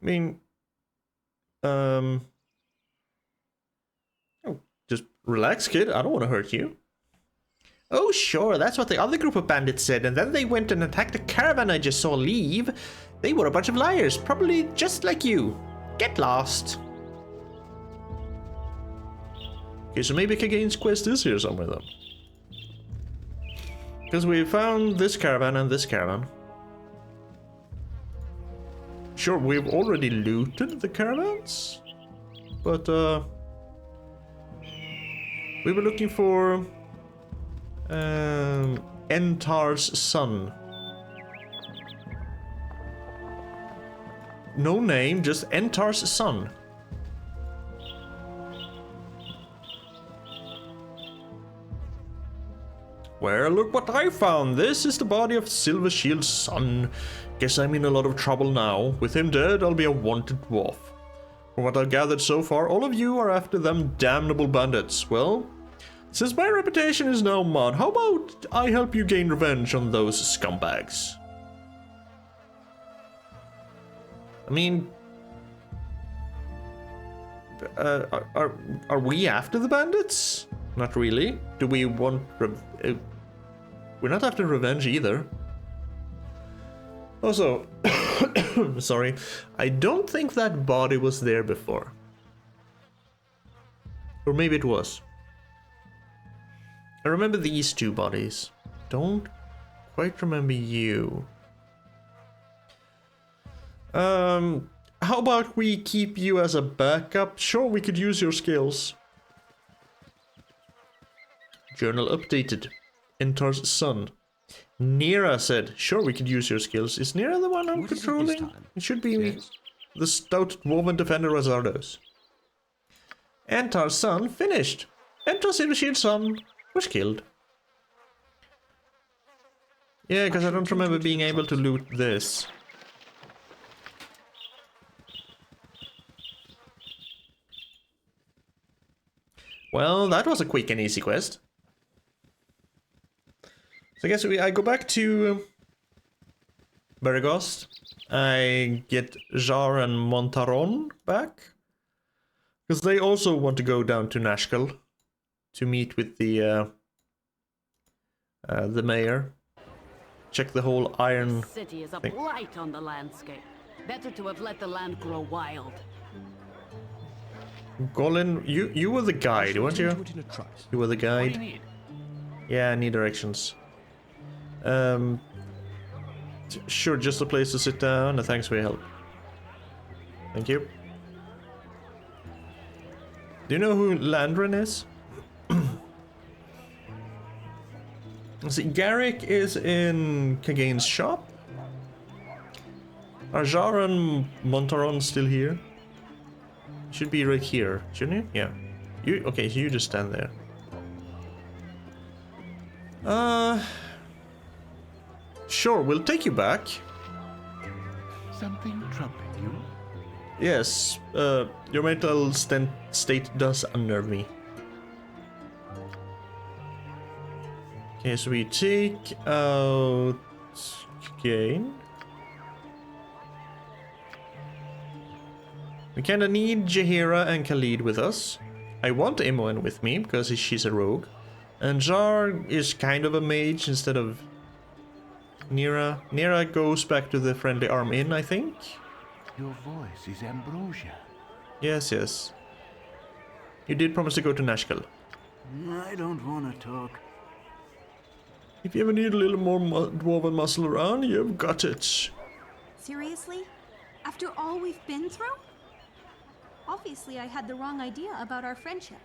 A: I mean... Oh, just relax, kid. I don't want to hurt you. Oh, sure, that's what the other group of bandits said, and then they went and attacked a caravan I just saw leave. They were a bunch of liars, probably just like you. Get lost. Okay, so maybe Kagane's quest is here somewhere, though. Because we found this caravan and this caravan. Sure, we've already looted the caravans, but we were looking for Entar's son. No name, just Entar's son. Well, look what I found. This is the body of Silvershield's son. Guess I'm in a lot of trouble now. With him dead, I'll be a wanted dwarf. From what I've gathered so far, all of you are after them damnable bandits. Well, since my reputation is now mud, how about I help you gain revenge on those scumbags? I mean, are we after the bandits? Not really. Do we want... we're not after revenge either. Also, sorry, I don't think that body was there before. Or maybe it was. I remember these two bodies. Don't quite remember you. How about we keep you as a backup? Sure, we could use your skills. Journal updated. Entar's son. Nira said, sure, we could use your skills. Is Nira the one I'm controlling? It should be
B: Yes.
A: the stout dwarven defender Razardos. Entar's son finished. Entar's Irishid son was killed. Yeah, because I don't remember being able to loot this. Well, that was a quick and easy quest. So I guess I go back to Beregost. I get Jar and Montaron back. Because they also want to go down to Nashkel to meet with the mayor. Check the whole iron
I: The city is a
A: thing.
I: blight on the landscape. Better to have let the land grow wild.
A: Golin, you were the guide, weren't you?
B: Put in a trice.
A: You were the
G: What do you
A: guide.
G: need?
A: Yeah, I need directions. Sure, just a place to sit down. Thanks for your help. Thank you. Do you know who Landrin is? See, Garrick is in Kagane's shop. Are Jar and Montaron still here? Should be right here, shouldn't you? Yeah. You okay? So you just stand there. Sure, we'll take you back.
G: Something troubling you?
A: Yes, your mental state does unnerve me. Okay, so we take out Kagane. We kinda need Jaheira and Khalid with us. I want Imoen with me because she's a rogue. And Jar is kind of a mage instead of Nira. Nira goes back to the Friendly Arm Inn, I think.
G: Your voice is ambrosia.
A: Yes, yes. You did promise to go to Nashkel.
F: I don't want to talk.
A: If you ever need a little more dwarven muscle around, you've got it.
H: Seriously? After all we've been through? Obviously, I had the wrong idea about our friendship.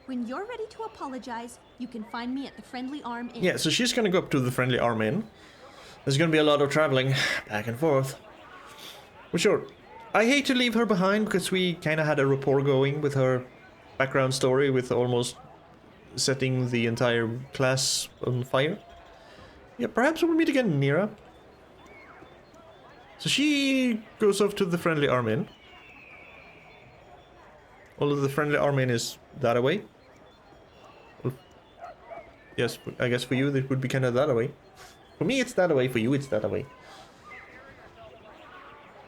H: When you're ready to apologize, you can find me at the Friendly Arm Inn.
A: Yeah, so she's gonna go up to the Friendly Arm Inn. There's gonna be a lot of traveling back and forth. Well, sure. I hate to leave her behind because we kind of had a rapport going with her background story with almost setting the entire class on fire. Yeah, perhaps we'll meet again, Nira. So she goes off to the Friendly Arm Inn. Although the Friendly Arm Inn is that away. Well, yes, I guess for you it would be kind of that away. For me it's that away, for you it's that away.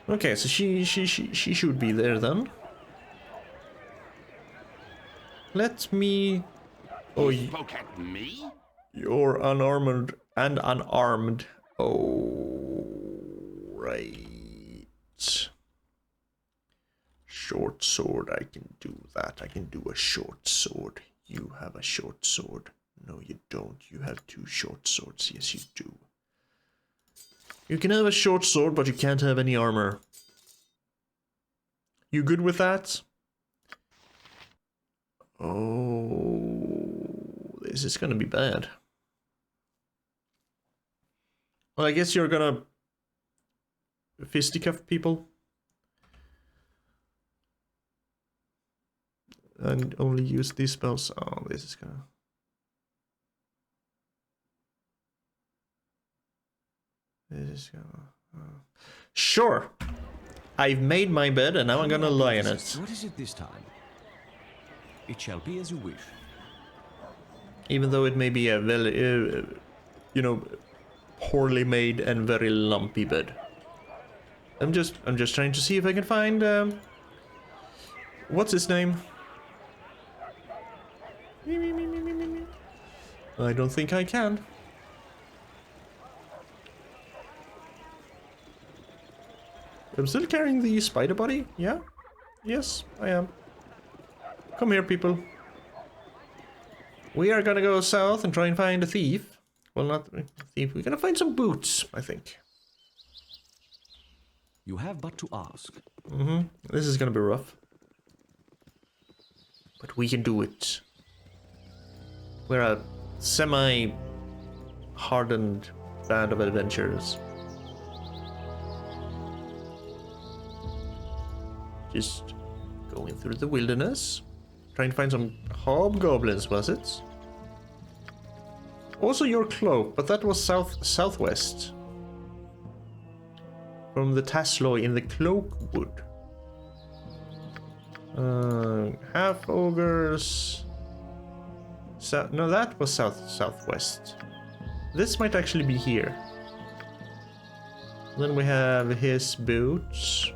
A: Okay, so she should be there then. Let me... Oh,
G: You spoke at me?
A: you're unarmored and unarmed. Oh, right. Short sword, I can do that. I can do a short sword. You have a short sword. No, you don't. You have two short swords. Yes, you do. You can have a short sword, but you can't have any armor. You good with that? Oh, this is gonna be bad. Well, I guess you're gonna fisticuff people. And only use these spells. Oh, this is gonna... This is gonna... Sure! I've made my bed and now I'm gonna lie in it.
B: What is it this time? It shall be as you wish.
A: Even though it may be a very, you know, poorly made and very lumpy bed. I'm just trying to see if I can find, what's his name? I don't think I can. I'm still carrying the spider body? Yeah? Yes, I am. Come here, people. We are gonna go south and try and find a thief. Well, not a thief. We're gonna find some boots, I think.
B: You have but to ask.
A: This is gonna be rough. But we can do it. We're a semi-hardened band of adventurers. Just going through the wilderness. Trying to find some hobgoblins, was it? Also your cloak, but that was southwest. From the Tasloy in the cloak wood. Half ogres. No, that was southwest. This might actually be here. Then we have his boots.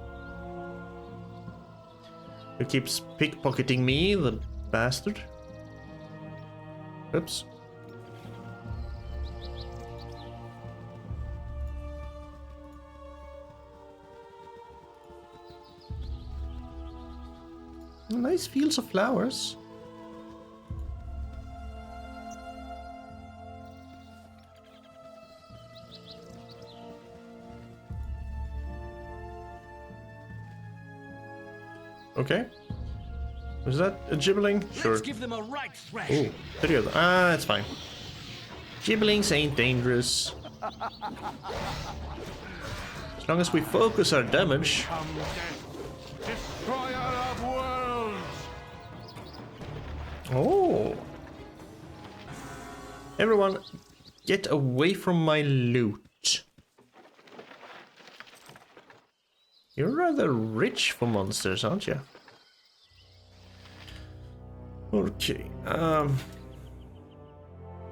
A: Who keeps pickpocketing me, the bastard. Oops. Nice fields of flowers. Okay. Was that a gibbling? Sure.
B: Let's give them a right thrash.
A: Oh, there you go. Ah, it's fine. Gibblings ain't dangerous. As long as we focus our damage.
D: Destroyer of worlds!
A: Oh. Everyone, get away from my loot. You're rather rich for monsters, aren't you? Okay.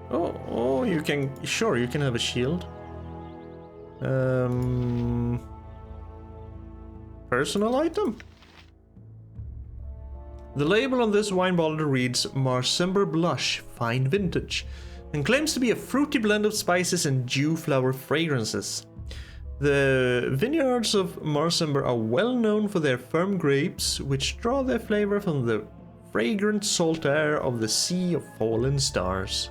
A: Oh, you can. Sure, you can have a shield. Personal item. The label on this wine bottle reads Marsember Blush, Fine Vintage, and claims to be a fruity blend of spices and dew flower fragrances. The vineyards of Marsember are well known for their firm grapes, which draw their flavor from the fragrant salt air of the Sea of Fallen Stars.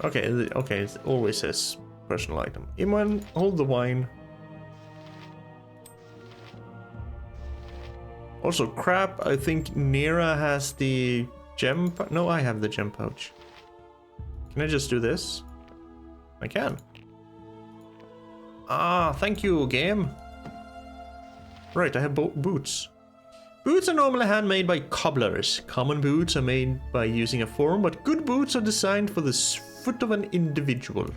A: Okay, it always says personal item. Imran, hold the wine. Also, crap, I think Nira has the gem. No, I have the gem pouch. Can I just do this? I can. Ah, thank you, game. Right, I have boots. Boots are normally handmade by cobblers. Common boots are made by using a form, but good boots are designed for the foot of an individual.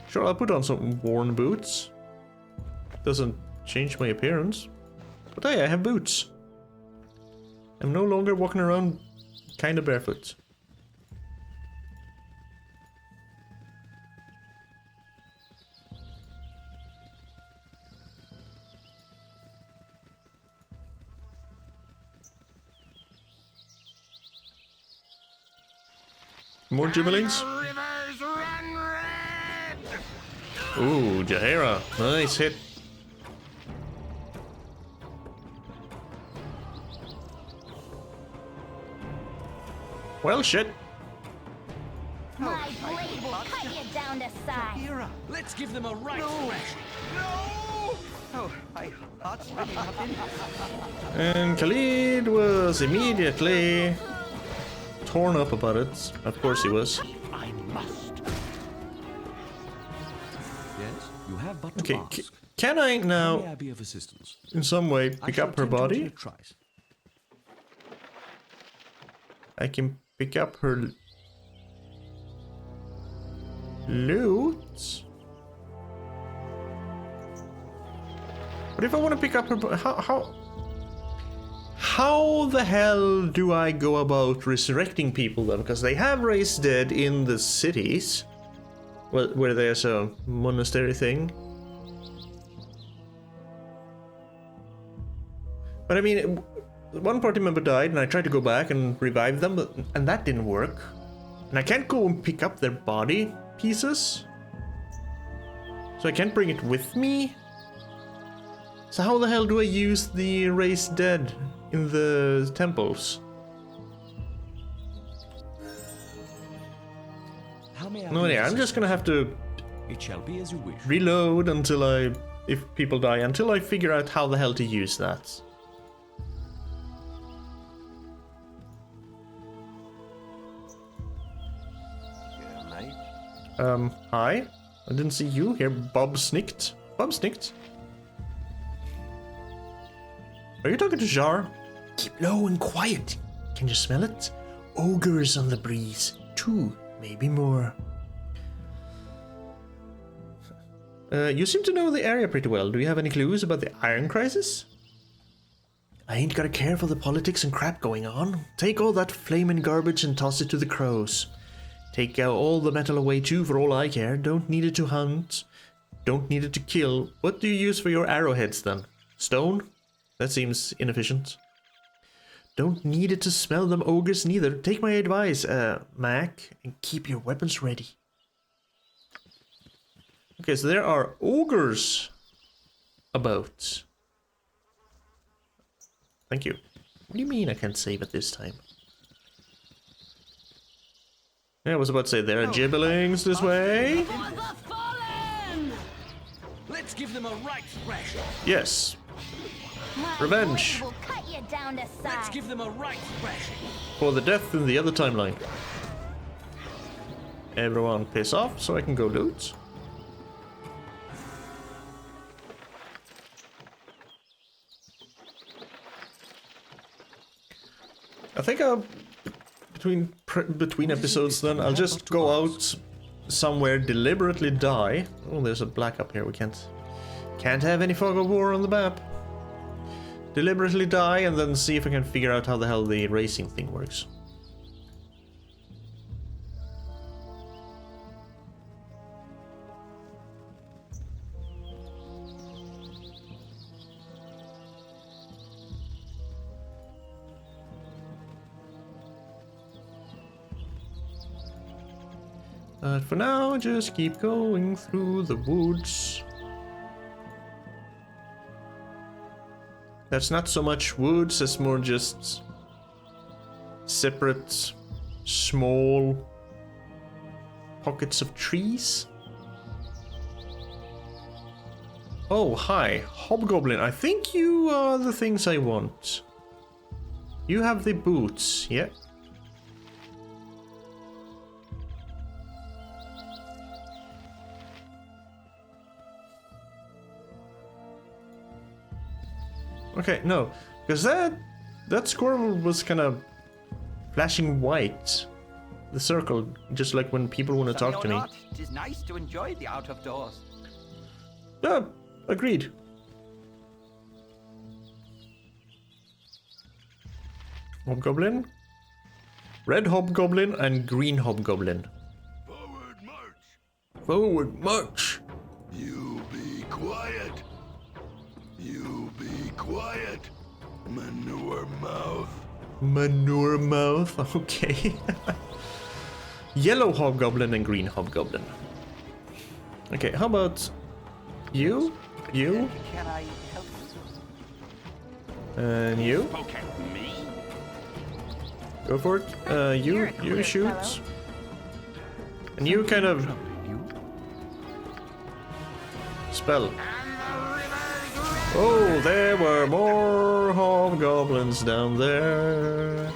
A: Sure, I'll put on some worn boots. Doesn't change my appearance. But hey, I have boots. I'm no longer walking around kinda barefoot. More gibblings? Ooh, Jaheira. Nice hit. Well, shit.
C: My blade will cut you down to size.
B: Let's give them a right thrashing.
D: No! Oh, my heart's really nothing.
A: And Khalid was immediately torn up about it. Of course he was.
D: I must.
B: Yes, you have but to
A: Okay,
B: ask.
A: can I now,
B: May I be of assistance?
A: in some way,
B: I
A: pick
B: shall
A: up her
B: attempt to
A: body?
B: give it a try.
A: I can pick up her... loot. But if I want to pick up her, how the hell do I go about resurrecting people then? Because they have raised dead in the cities, where there's a monastery thing. But I mean, one party member died, and I tried to go back and revive them, and that didn't work. And I can't go and pick up their body pieces, so I can't bring it with me. So how the hell do I use the raised dead in the temples? No, yeah, I'm just gonna have to
B: It shall be as you wish.
A: reload until if people die, until I figure out how the hell to use that. Hi? I didn't see you here, Bob Snicked. Bob Snicked? Are you talking to Jar? Keep low and quiet. Can you smell it? Ogres on the breeze. 2, maybe more. You seem to know the area pretty well. Do you have any clues about the Iron Crisis? I ain't got a care for the politics and crap going on. Take all that flamin' garbage and toss it to the crows. Take all the metal away too, for all I care. Don't need it to hunt. Don't need it to kill. What do you use for your arrowheads then? Stone? That seems inefficient. Don't need it to smell them ogres neither. Take my advice, Mac, and keep your weapons ready. Okay, so there are ogres about. Thank you. What do you mean I can't save it this time? Yeah, I was about to say there are gibberlings this way.
I: For the fallen!
B: Let's give them a right thrashing.
A: Yes.
C: My
A: Revenge.
C: blade will cut you down to
B: Let's
C: size.
B: give them a right thrashing.
A: For the death in the other timeline. Everyone piss off so I can go loot. I think between episodes then I'll just go out somewhere, deliberately die. Oh, there's a black up here. We can't have any fog of war on the map. Deliberately die and then see if I can figure out how the hell the racing thing works. But for now, just keep going through the woods. That's not so much woods, it's more just separate, small pockets of trees. Oh, hi, Hobgoblin. I think you are the things I want. You have the boots, yeah. Okay, no, because that squirrel was kind of flashing white. The circle, just like when people want to talk to me.
D: It is nice to enjoy the out of doors.
A: Yeah, agreed. Hobgoblin, red hobgoblin, and green hobgoblin.
G: Forward march.
A: Forward march.
G: You be quiet. You be quiet. Manure mouth.
A: Manure mouth. Okay. Yellow hobgoblin and green hobgoblin. Okay, how about you? You?
D: Can I help you?
A: And you?
G: Poke at me.
A: Go for it. You shoot. And you kind of spell. Oh, there were more hobgoblins down there.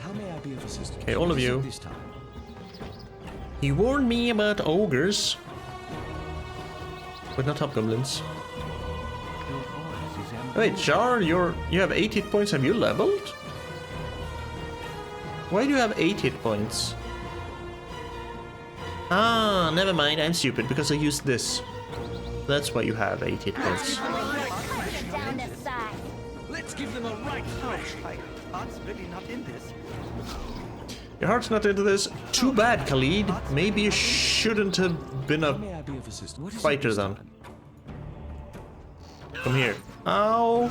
B: How may I be of assistance?
A: Okay, all of you.
B: This time.
A: He warned me about ogres, but not hobgoblins. Wait, Jar, you have 8 hit points. Have you leveled? Why do you have 8 hit points? Ah, never mind, I'm stupid because I used this. That's why you have 8 hit points.
C: Cut you down to size.
B: Let's give them a right thrash.
D: My heart's really not in this.
A: Your heart's not into this. Too bad, Khalid. Maybe you shouldn't have been a
B: May I be of assistance? What is it
A: fighter
B: this
A: then.
B: time?
A: Come here. Ow!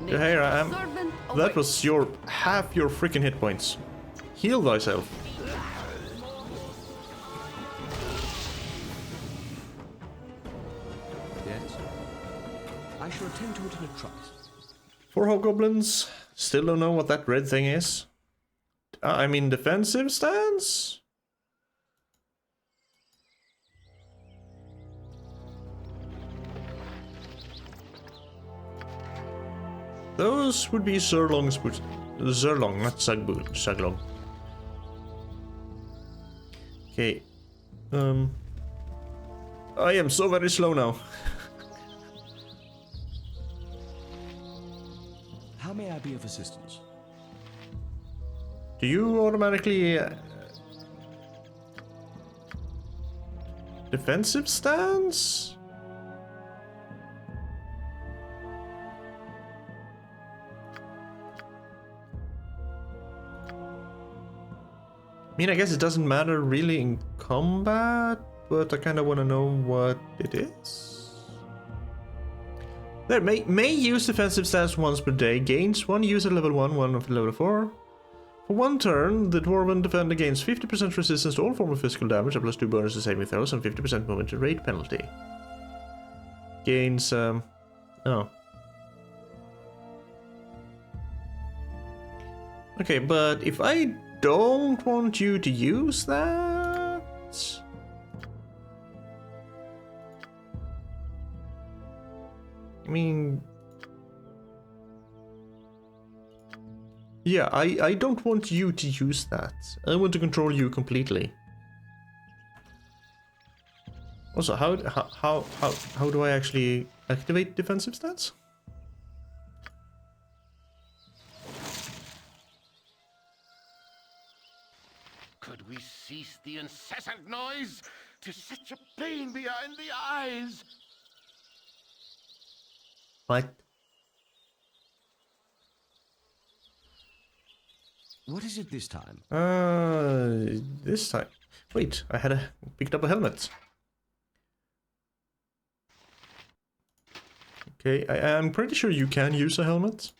A: Here I am.
I: Servant
A: That was your half your freaking hit points. Heal thyself.
B: Yes. I shall attend to it in a trice.
A: 4 hobgoblins. Still don't know what that red thing is. I mean defensive stance? Those would be Zerlong's boots. Zerlong, not Zugboot. Zuglong. Okay. I am so very slow now.
B: How may I be of assistance?
A: Do you automatically... defensive stance? I mean, I guess it doesn't matter really in combat, but I kind of want to know what it is. There, may use defensive stance once per day, gains 1 use at level 1, 1 at level 4. For 1 turn, the Dwarven defender gains 50% resistance to all form of physical damage, and +2 bonus to saving throws, and 50% movement and rate penalty. Gains, oh. Okay, but if I don't want you to use that... I mean... yeah, I don't want you to use that. I want to control you completely. Also, how do I actually activate defensive stats?
G: Could we cease the incessant noise? 'Tis such a pain behind the eyes.
A: What?
B: What is it this time?
A: This time. Wait, I had picked up a helmet. Okay, I'm pretty sure you can use a helmet.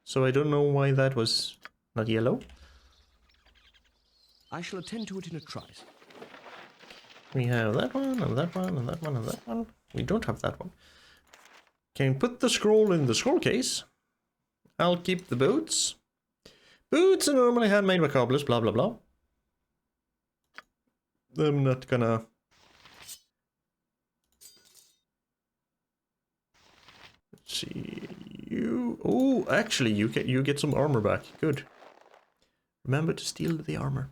A: So I don't know why that was not yellow.
B: I shall attend to it in a trice.
A: We have that one, and that one, and that one, and that one. We don't have that one. Can put the scroll in the scroll case. I'll keep the boots. Boots are normally handmade by cobblers, blah blah blah. I'm not gonna... let's see... you... oh, actually, you get some armor back. Good. Remember to steal the armor.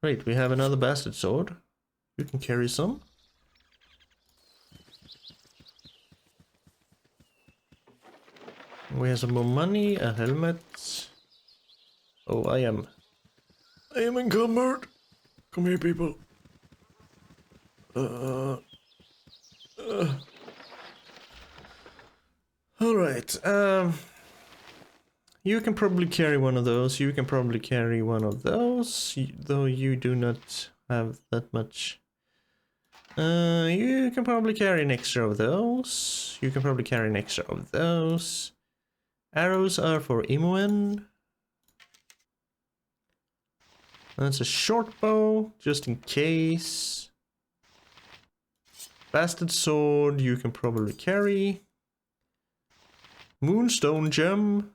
A: Great, we have another bastard sword. You can carry some. We have some more money, a helmet. Oh, I am encumbered. Come here, people. Alright, you can probably carry one of those, you can probably carry one of those, though you do not have that much. You can probably carry an extra of those, you can probably carry an extra of those. Arrows are for Imoen. That's a short bow, just in case. Bastard sword, you can probably carry. Moonstone gem.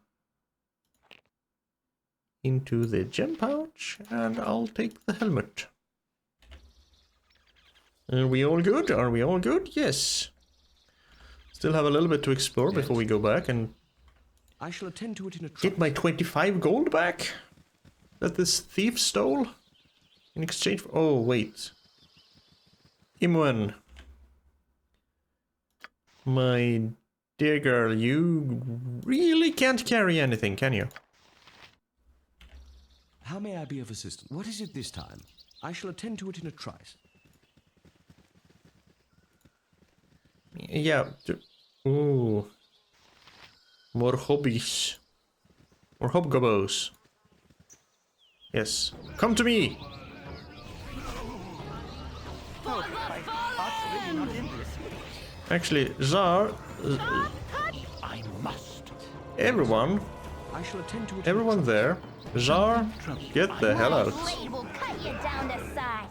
A: Into the gem pouch, and I'll take the helmet. Are we all good? Are we all good? Yes. Still have a little bit to explore before we go back and
B: I shall attend to it in a trice.
A: get my 25 gold back that this thief stole in exchange for... oh, wait. Imoen. My dear girl, you really can't carry anything, can you?
B: How may I be of assistance? What is it this time? I shall attend to it in a trice.
A: Yeah. Ooh. More hobbies. More hobgobbos. Yes. Come to me! Actually, Zar...
G: I must.
A: Everyone.
B: I shall attend to it.
A: Everyone there. Zar, get the hell out.
C: Blade will cut you down to size.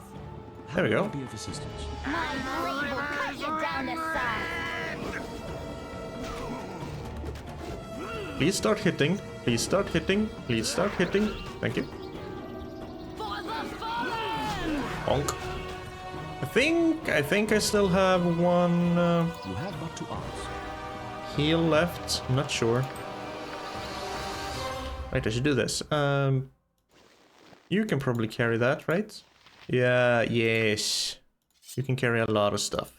A: There we
B: May I
A: go.
B: be of assistance?
C: My blade will cut you down to size.
A: Please start hitting. Please start hitting. Please start hitting. Thank you. Bonk. I think I still have one
B: You have but to ask.
A: heal left. I'm not sure. Right, I should do this. You can probably carry that, right? Yeah, yes. You can carry a lot of stuff.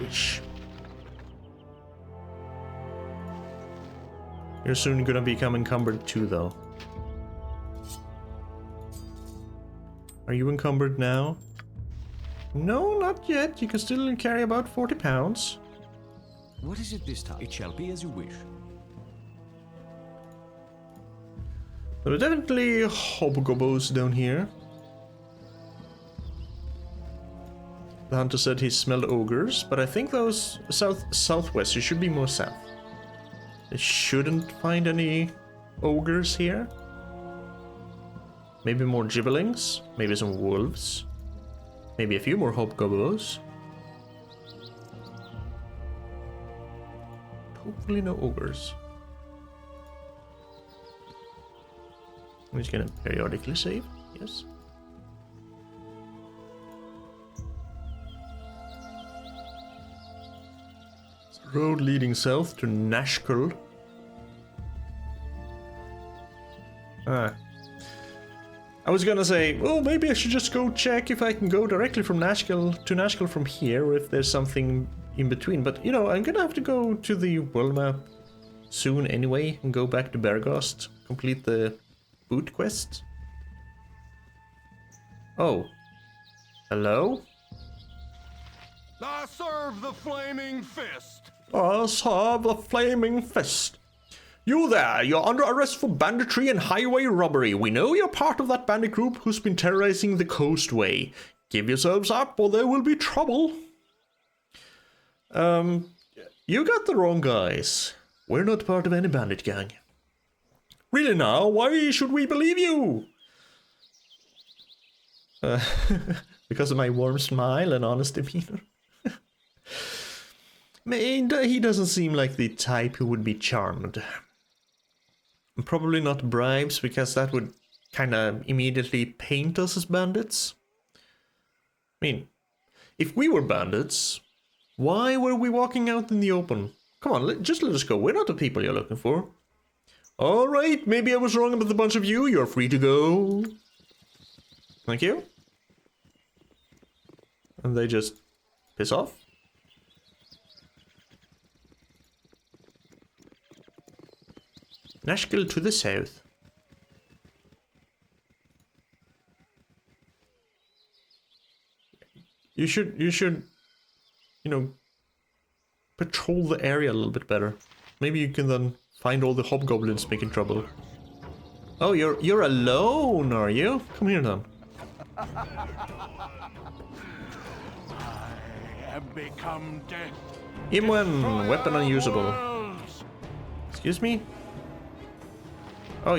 A: Ish. You're soon gonna become encumbered too, though. Are you encumbered now? No, not yet. You can still carry about 40 pounds.
B: What is it this time? It shall be as you wish.
A: There are definitely hobgobbos down here. The hunter said he smelled ogres, but I think those southwest. You should be more south. I shouldn't find any ogres here. Maybe more gibberlings, maybe some wolves, maybe a few more hobgobbos. Hopefully no ogres. I'm just gonna periodically save, yes. It's a road leading south to Nashkel. I was gonna say, well, maybe I should just go check if I can go directly from Nashkel to Nashkel from here, or if there's something in between. But, you know, I'm gonna have to go to the world map soon anyway, and go back to Bergost, complete the boot quest. Oh. Hello?
D: I serve the flaming fist.
A: I serve the flaming fist. You there, you're under arrest for banditry and highway robbery. We know you're part of that bandit group who's been terrorizing the coastway. Give yourselves up or there will be trouble. You got the wrong guys. We're not part of any bandit gang. Really now, why should we believe you? Because of my warm smile and honest demeanor. He doesn't seem like the type who would be charmed. Probably not bribes, because that would kind of immediately paint us as bandits. I mean, if we were bandits, why were we walking out in the open? Come on, just let us go. We're not the people you're looking for. Alright, maybe I was wrong about the bunch of you. You're free to go. Thank you. And they just piss off. Nashkel to the south. You should, you know, patrol the area a little bit better. Maybe you can then find all the hobgoblins making trouble. Oh, you're alone, are you? Come here then.
G: I have become death.
A: Imwen, weapon unusable. Excuse me? Oh,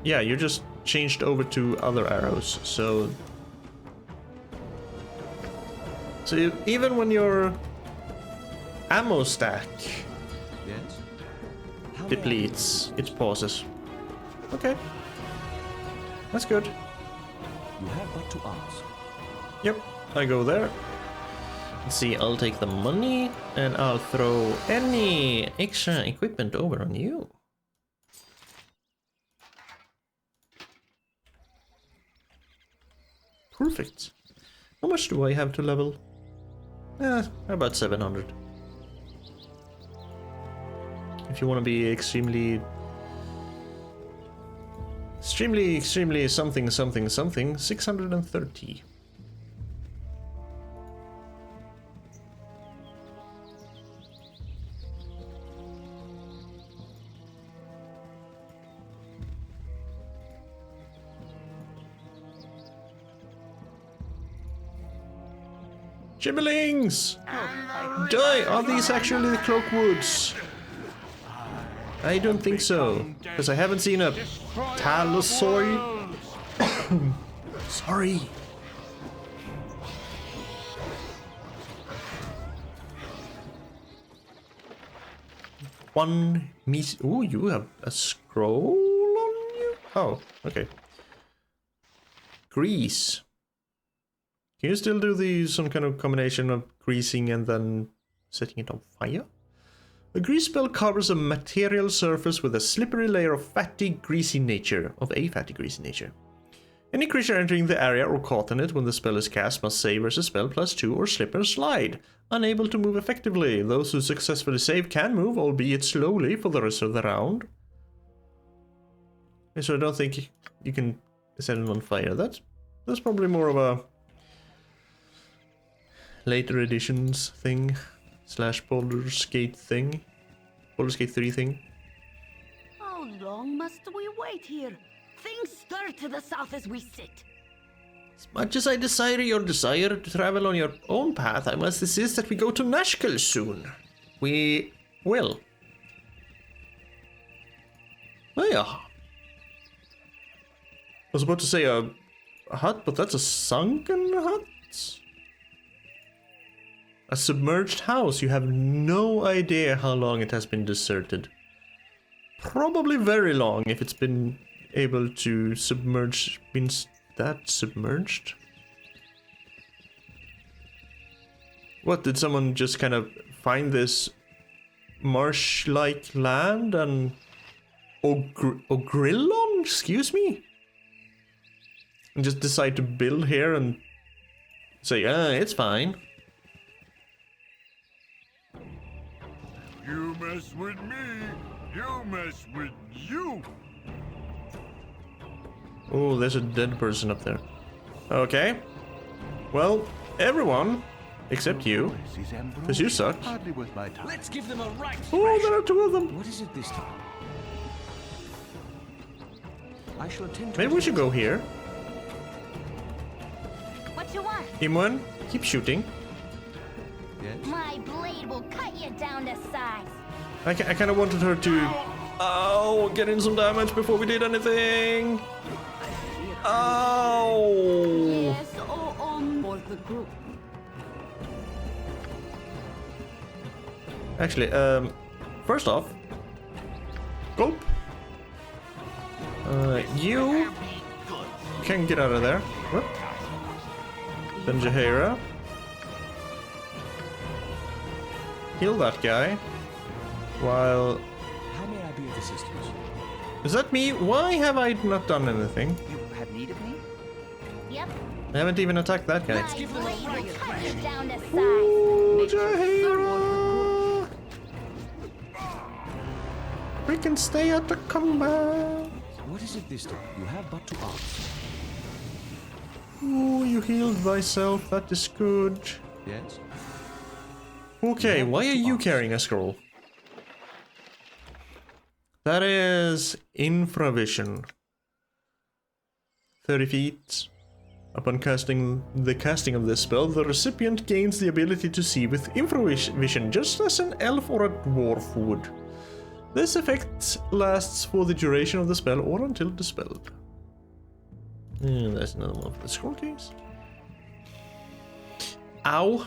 A: yeah, you just changed over to other arrows, so even when your ammo stack
B: Yes?
A: depletes, it pauses. Okay. That's good.
B: You have but to ask.
A: Yep, I go there. Let's see, I'll take the money, and I'll throw any extra equipment over on you. Perfect. How much do I have to level? About 700. If you want to be extremely something, 630. Gibberlings! Die! Are these actually the Cloakwoods? I don't think so, because I haven't seen a Talosaur. Sorry. One miss. Ooh, you have a scroll on you? Oh, okay. Grease. Can you still do some kind of combination of greasing and then setting it on fire? A grease spell covers a material surface with a slippery layer of a fatty, greasy nature. Any creature entering the area or caught in it when the spell is cast must save versus spell +2 or slip and slide. Unable to move effectively. Those who successfully save can move, albeit slowly, for the rest of the round. Okay, so I don't think you can set it on fire. That's probably more of a later editions thing. / Baldur's Gate thing. Baldur's Gate 3 thing.
I: How long must we wait here? Things stir to the south as we sit.
A: As much as I desire your desire to travel on your own path, I must insist that we go to Nashkel soon. We will. Oh yeah. I was about to say a hut, but that's a sunken hut? A submerged house. You have no idea how long it has been deserted. Probably very long if it's been able to submerge. Been that submerged? What, did someone just kind of find this marsh-like land and grill on? Excuse me? And just decide to build here and say, it's fine.
G: You mess with me, you mess with you.
A: Oh, there's a dead person up there. Okay. Well, everyone, except you, because you suck.
B: Let's give them a right.
A: Oh, there are 2 of them.
B: What is it this time? I shall attend to
A: Maybe we should go here.
C: What you want?
A: Imwan, keep shooting.
B: Yes?
C: My blade will cut you down to size.
A: I kind of wanted her to... Oh, get in some damage before we did anything. Oh.
I: Yes, for the group.
A: Actually, first off, gulp. You can get out of there. Whoop. Then Jaheira. Heal that guy. While...
B: How may I be of assistance?
A: Is that me? Why have I not done anything?
D: You have need of me?
C: Yep.
A: I haven't even attacked that guy.
C: My blade will cut you down to size.
A: Ooh, Jaheira! We can stay at the combat.
B: What is it this time? You have but to ask.
A: Ooh, you healed thyself. That is good.
B: Yes?
A: Okay, why are you carrying a scroll? That is infravision. 30 feet. Upon casting of this spell, the recipient gains the ability to see with infravision, just as an elf or a dwarf would. This effect lasts for the duration of the spell or until dispelled. There's another one for the scroll case. Ow!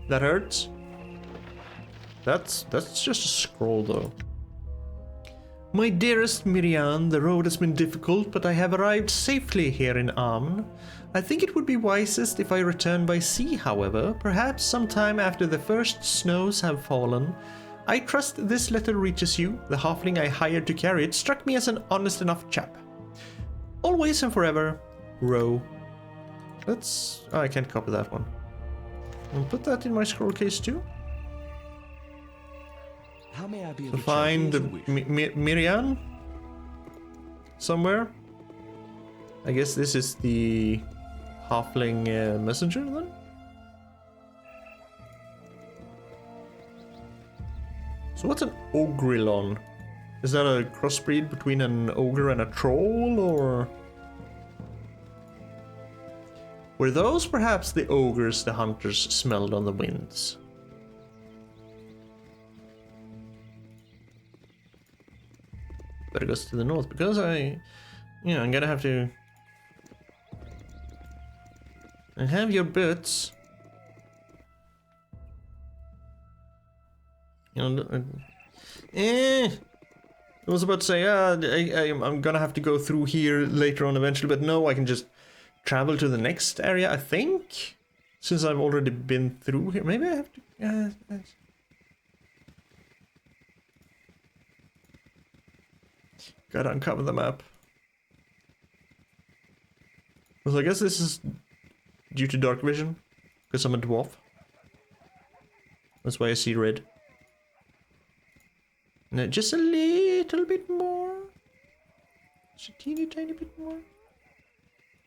A: That hurts. That's just a scroll though. My dearest Miriam, the road has been difficult, but I have arrived safely here in Amn. I think it would be wisest if I return by sea, however, perhaps sometime after the first snows have fallen. I trust this letter reaches you. The halfling I hired to carry it struck me as an honest enough chap. Always and forever, Ro. Let's... Oh, I can't copy that one. I'll put that in my scroll case too.
B: How may I be of
A: To
B: the
A: find Miriam somewhere. I guess this is the halfling messenger then. So what's an ogrelon? Is that a crossbreed between an ogre and a troll, or were those perhaps the ogres the hunters smelled on the winds? Better go to the north because I'm gonna have to. I have your boots. I was about to say, I'm gonna have to go through here later on eventually, but no, I can just travel to the next area, I think. Since I've already been through here. Maybe I have to... Gotta uncover the map. So I guess this is due to dark vision, because I'm a dwarf. That's why I see red. No, just a little bit more. Just a teeny tiny bit more.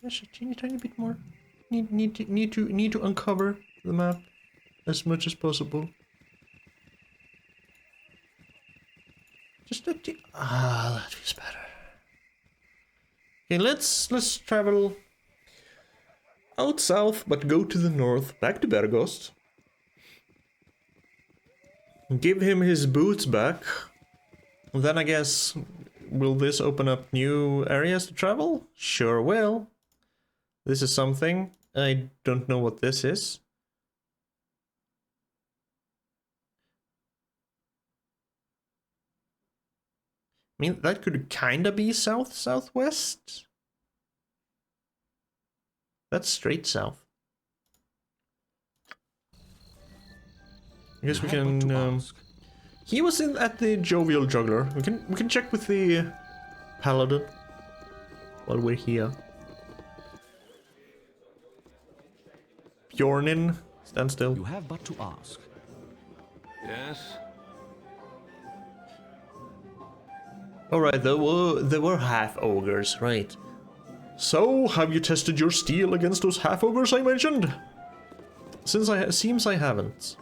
A: Just a teeny tiny bit more. Need to uncover the map as much as possible. Just a that feels better. Okay, let's travel out south, but go to the north, back to Bergost. Give him his boots back. Then I guess, will this open up new areas to travel? Sure will. This is something. I don't know what this is. I mean, that could kinda be south-southwest. That's straight south. I guess we can... he was at the Jovial Juggler. We can check with the Paladin while we're here. Bjornin, stand still.
B: You have but to ask.
E: Yes?
A: Alright, there were half-ogres, right. So, have you tested your steel against those half-ogres I mentioned? Seems I haven't.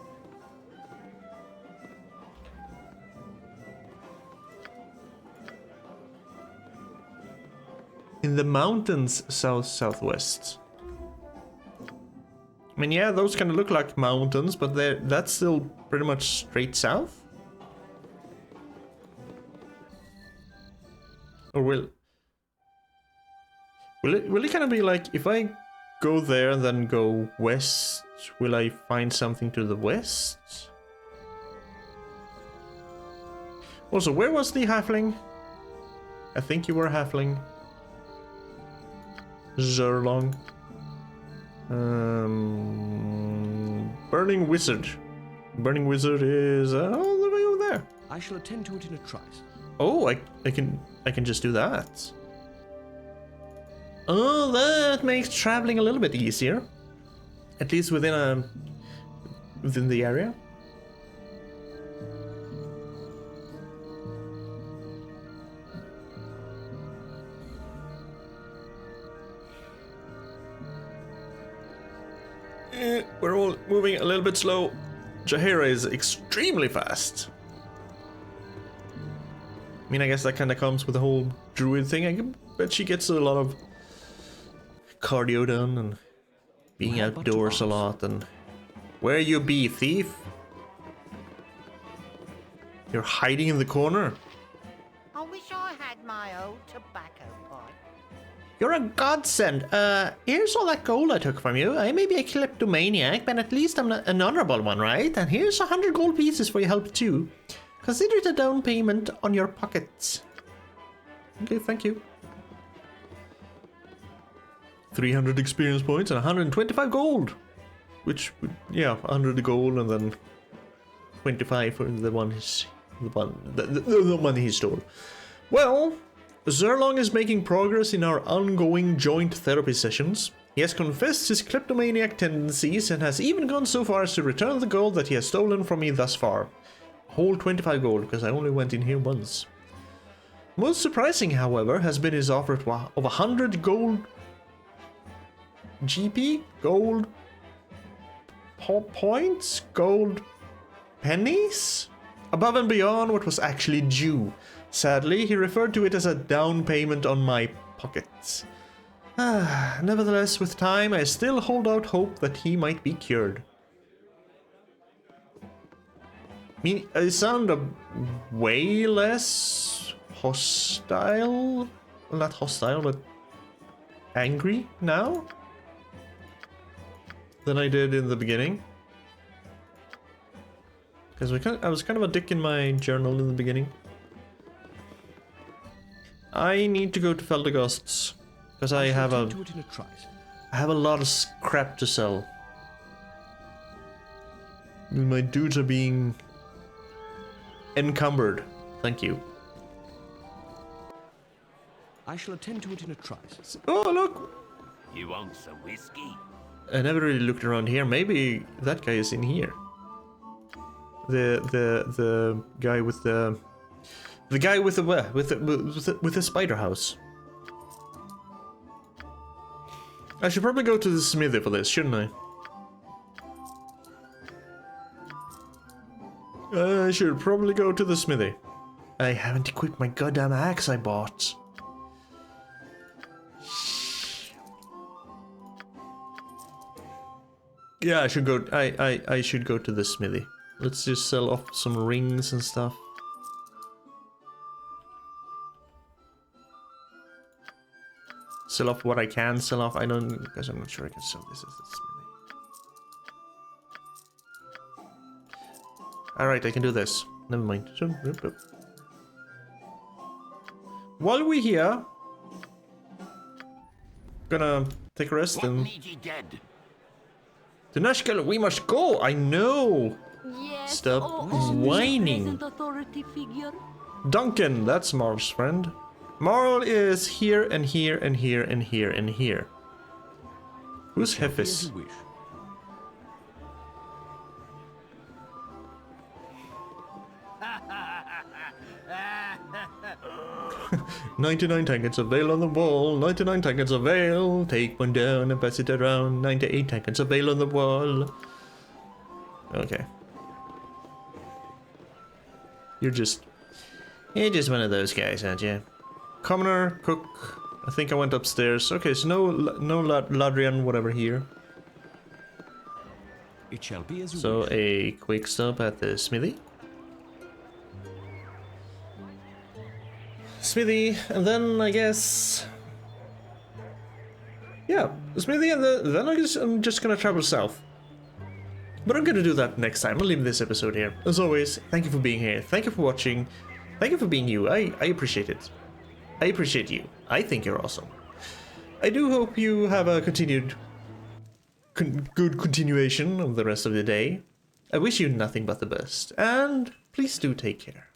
A: In the mountains south-southwest. I mean, yeah, those kind of look like mountains, but that's still pretty much straight south? Or will it kind of be like, if I go there and then go west, will I find something to the west? Also, where was the halfling? I think you were a halfling. Zerlong. Burning Wizard. Burning Wizard is all the way over there.
B: I shall attend to it in a trice.
A: Oh, I can just do that. Oh, that makes traveling a little bit easier. At least within the area. We're all moving a little bit slow. Jaheira is extremely fast. I mean, I guess that kind of comes with the whole druid thing. I bet she gets a lot of cardio done and being outdoors a lot. And where you be, thief? You're hiding in the corner.
J: I wish I had my old tobacco pipe.
A: You're a godsend. Here's all that gold I took from you. I may be a kleptomaniac, but at least I'm an honorable one, right? And here's 100 gold pieces for your help too. Consider it a down payment on your pockets. Okay, thank you. 300 experience points and 125 gold. Which, yeah, 100 gold and then 25 for the money he stole. Well, Zerlong is making progress in our ongoing joint therapy sessions. He has confessed his kleptomaniac tendencies and has even gone so far as to return the gold that he has stolen from me thus far. A whole 25 gold, because I only went in here once. Most surprising, however, has been his offer of 100 gold GP? Gold points? Gold pennies? Above and beyond what was actually due. Sadly, he referred to it as a down payment on my pockets. Nevertheless, with time, I still hold out hope that he might be cured. I mean, I sound way less hostile? Well, not hostile, but angry now than I did in the beginning. Because I was kind of a dick in my journal in the beginning. I need to go to Feldergast's because I have a lot of scrap to sell. My dudes are being encumbered. Thank you.
B: I shall attend to it in a trice.
A: Oh, look!
G: You want some whiskey?
A: I never really looked around here. Maybe that guy is in here. The guy with the guy with the spider house. I should probably go to the smithy for this, shouldn't I? I should probably go to the smithy. I haven't equipped my goddamn axe I bought. Yeah, I should go. I should go to the smithy. Let's just sell off some rings and stuff. Sell off what I can sell off. I don't, because I'm not sure I can sell this as the smithy. Alright, I can do this. Never mind. While we're here, gonna take a rest and... To Nashkel, we must go! I know!
I: Yes.
A: Stop whining. Duncan, that's Marl's friend. Marl is here and here and here and here and here. Who's Hefis? 99 tankets of ale on the wall, 99 tankets of ale, take one down and pass it around, 98 tankets of ale on the wall. Okay. You're just one of those guys, aren't you? Commoner, cook, I think I went upstairs. Okay, so no Ladrian, whatever here.
B: It shall be as
A: so a quick stop at the smithy. Smithy, and then I guess... Yeah, smithy, and then I guess I'm just gonna travel south. But I'm gonna do that next time. I'll leave this episode here. As always, thank you for being here. Thank you for watching. Thank you for being you. I appreciate it. I appreciate you. I think you're awesome. I do hope you have a continued... good continuation of the rest of the day. I wish you nothing but the best. And please do take care.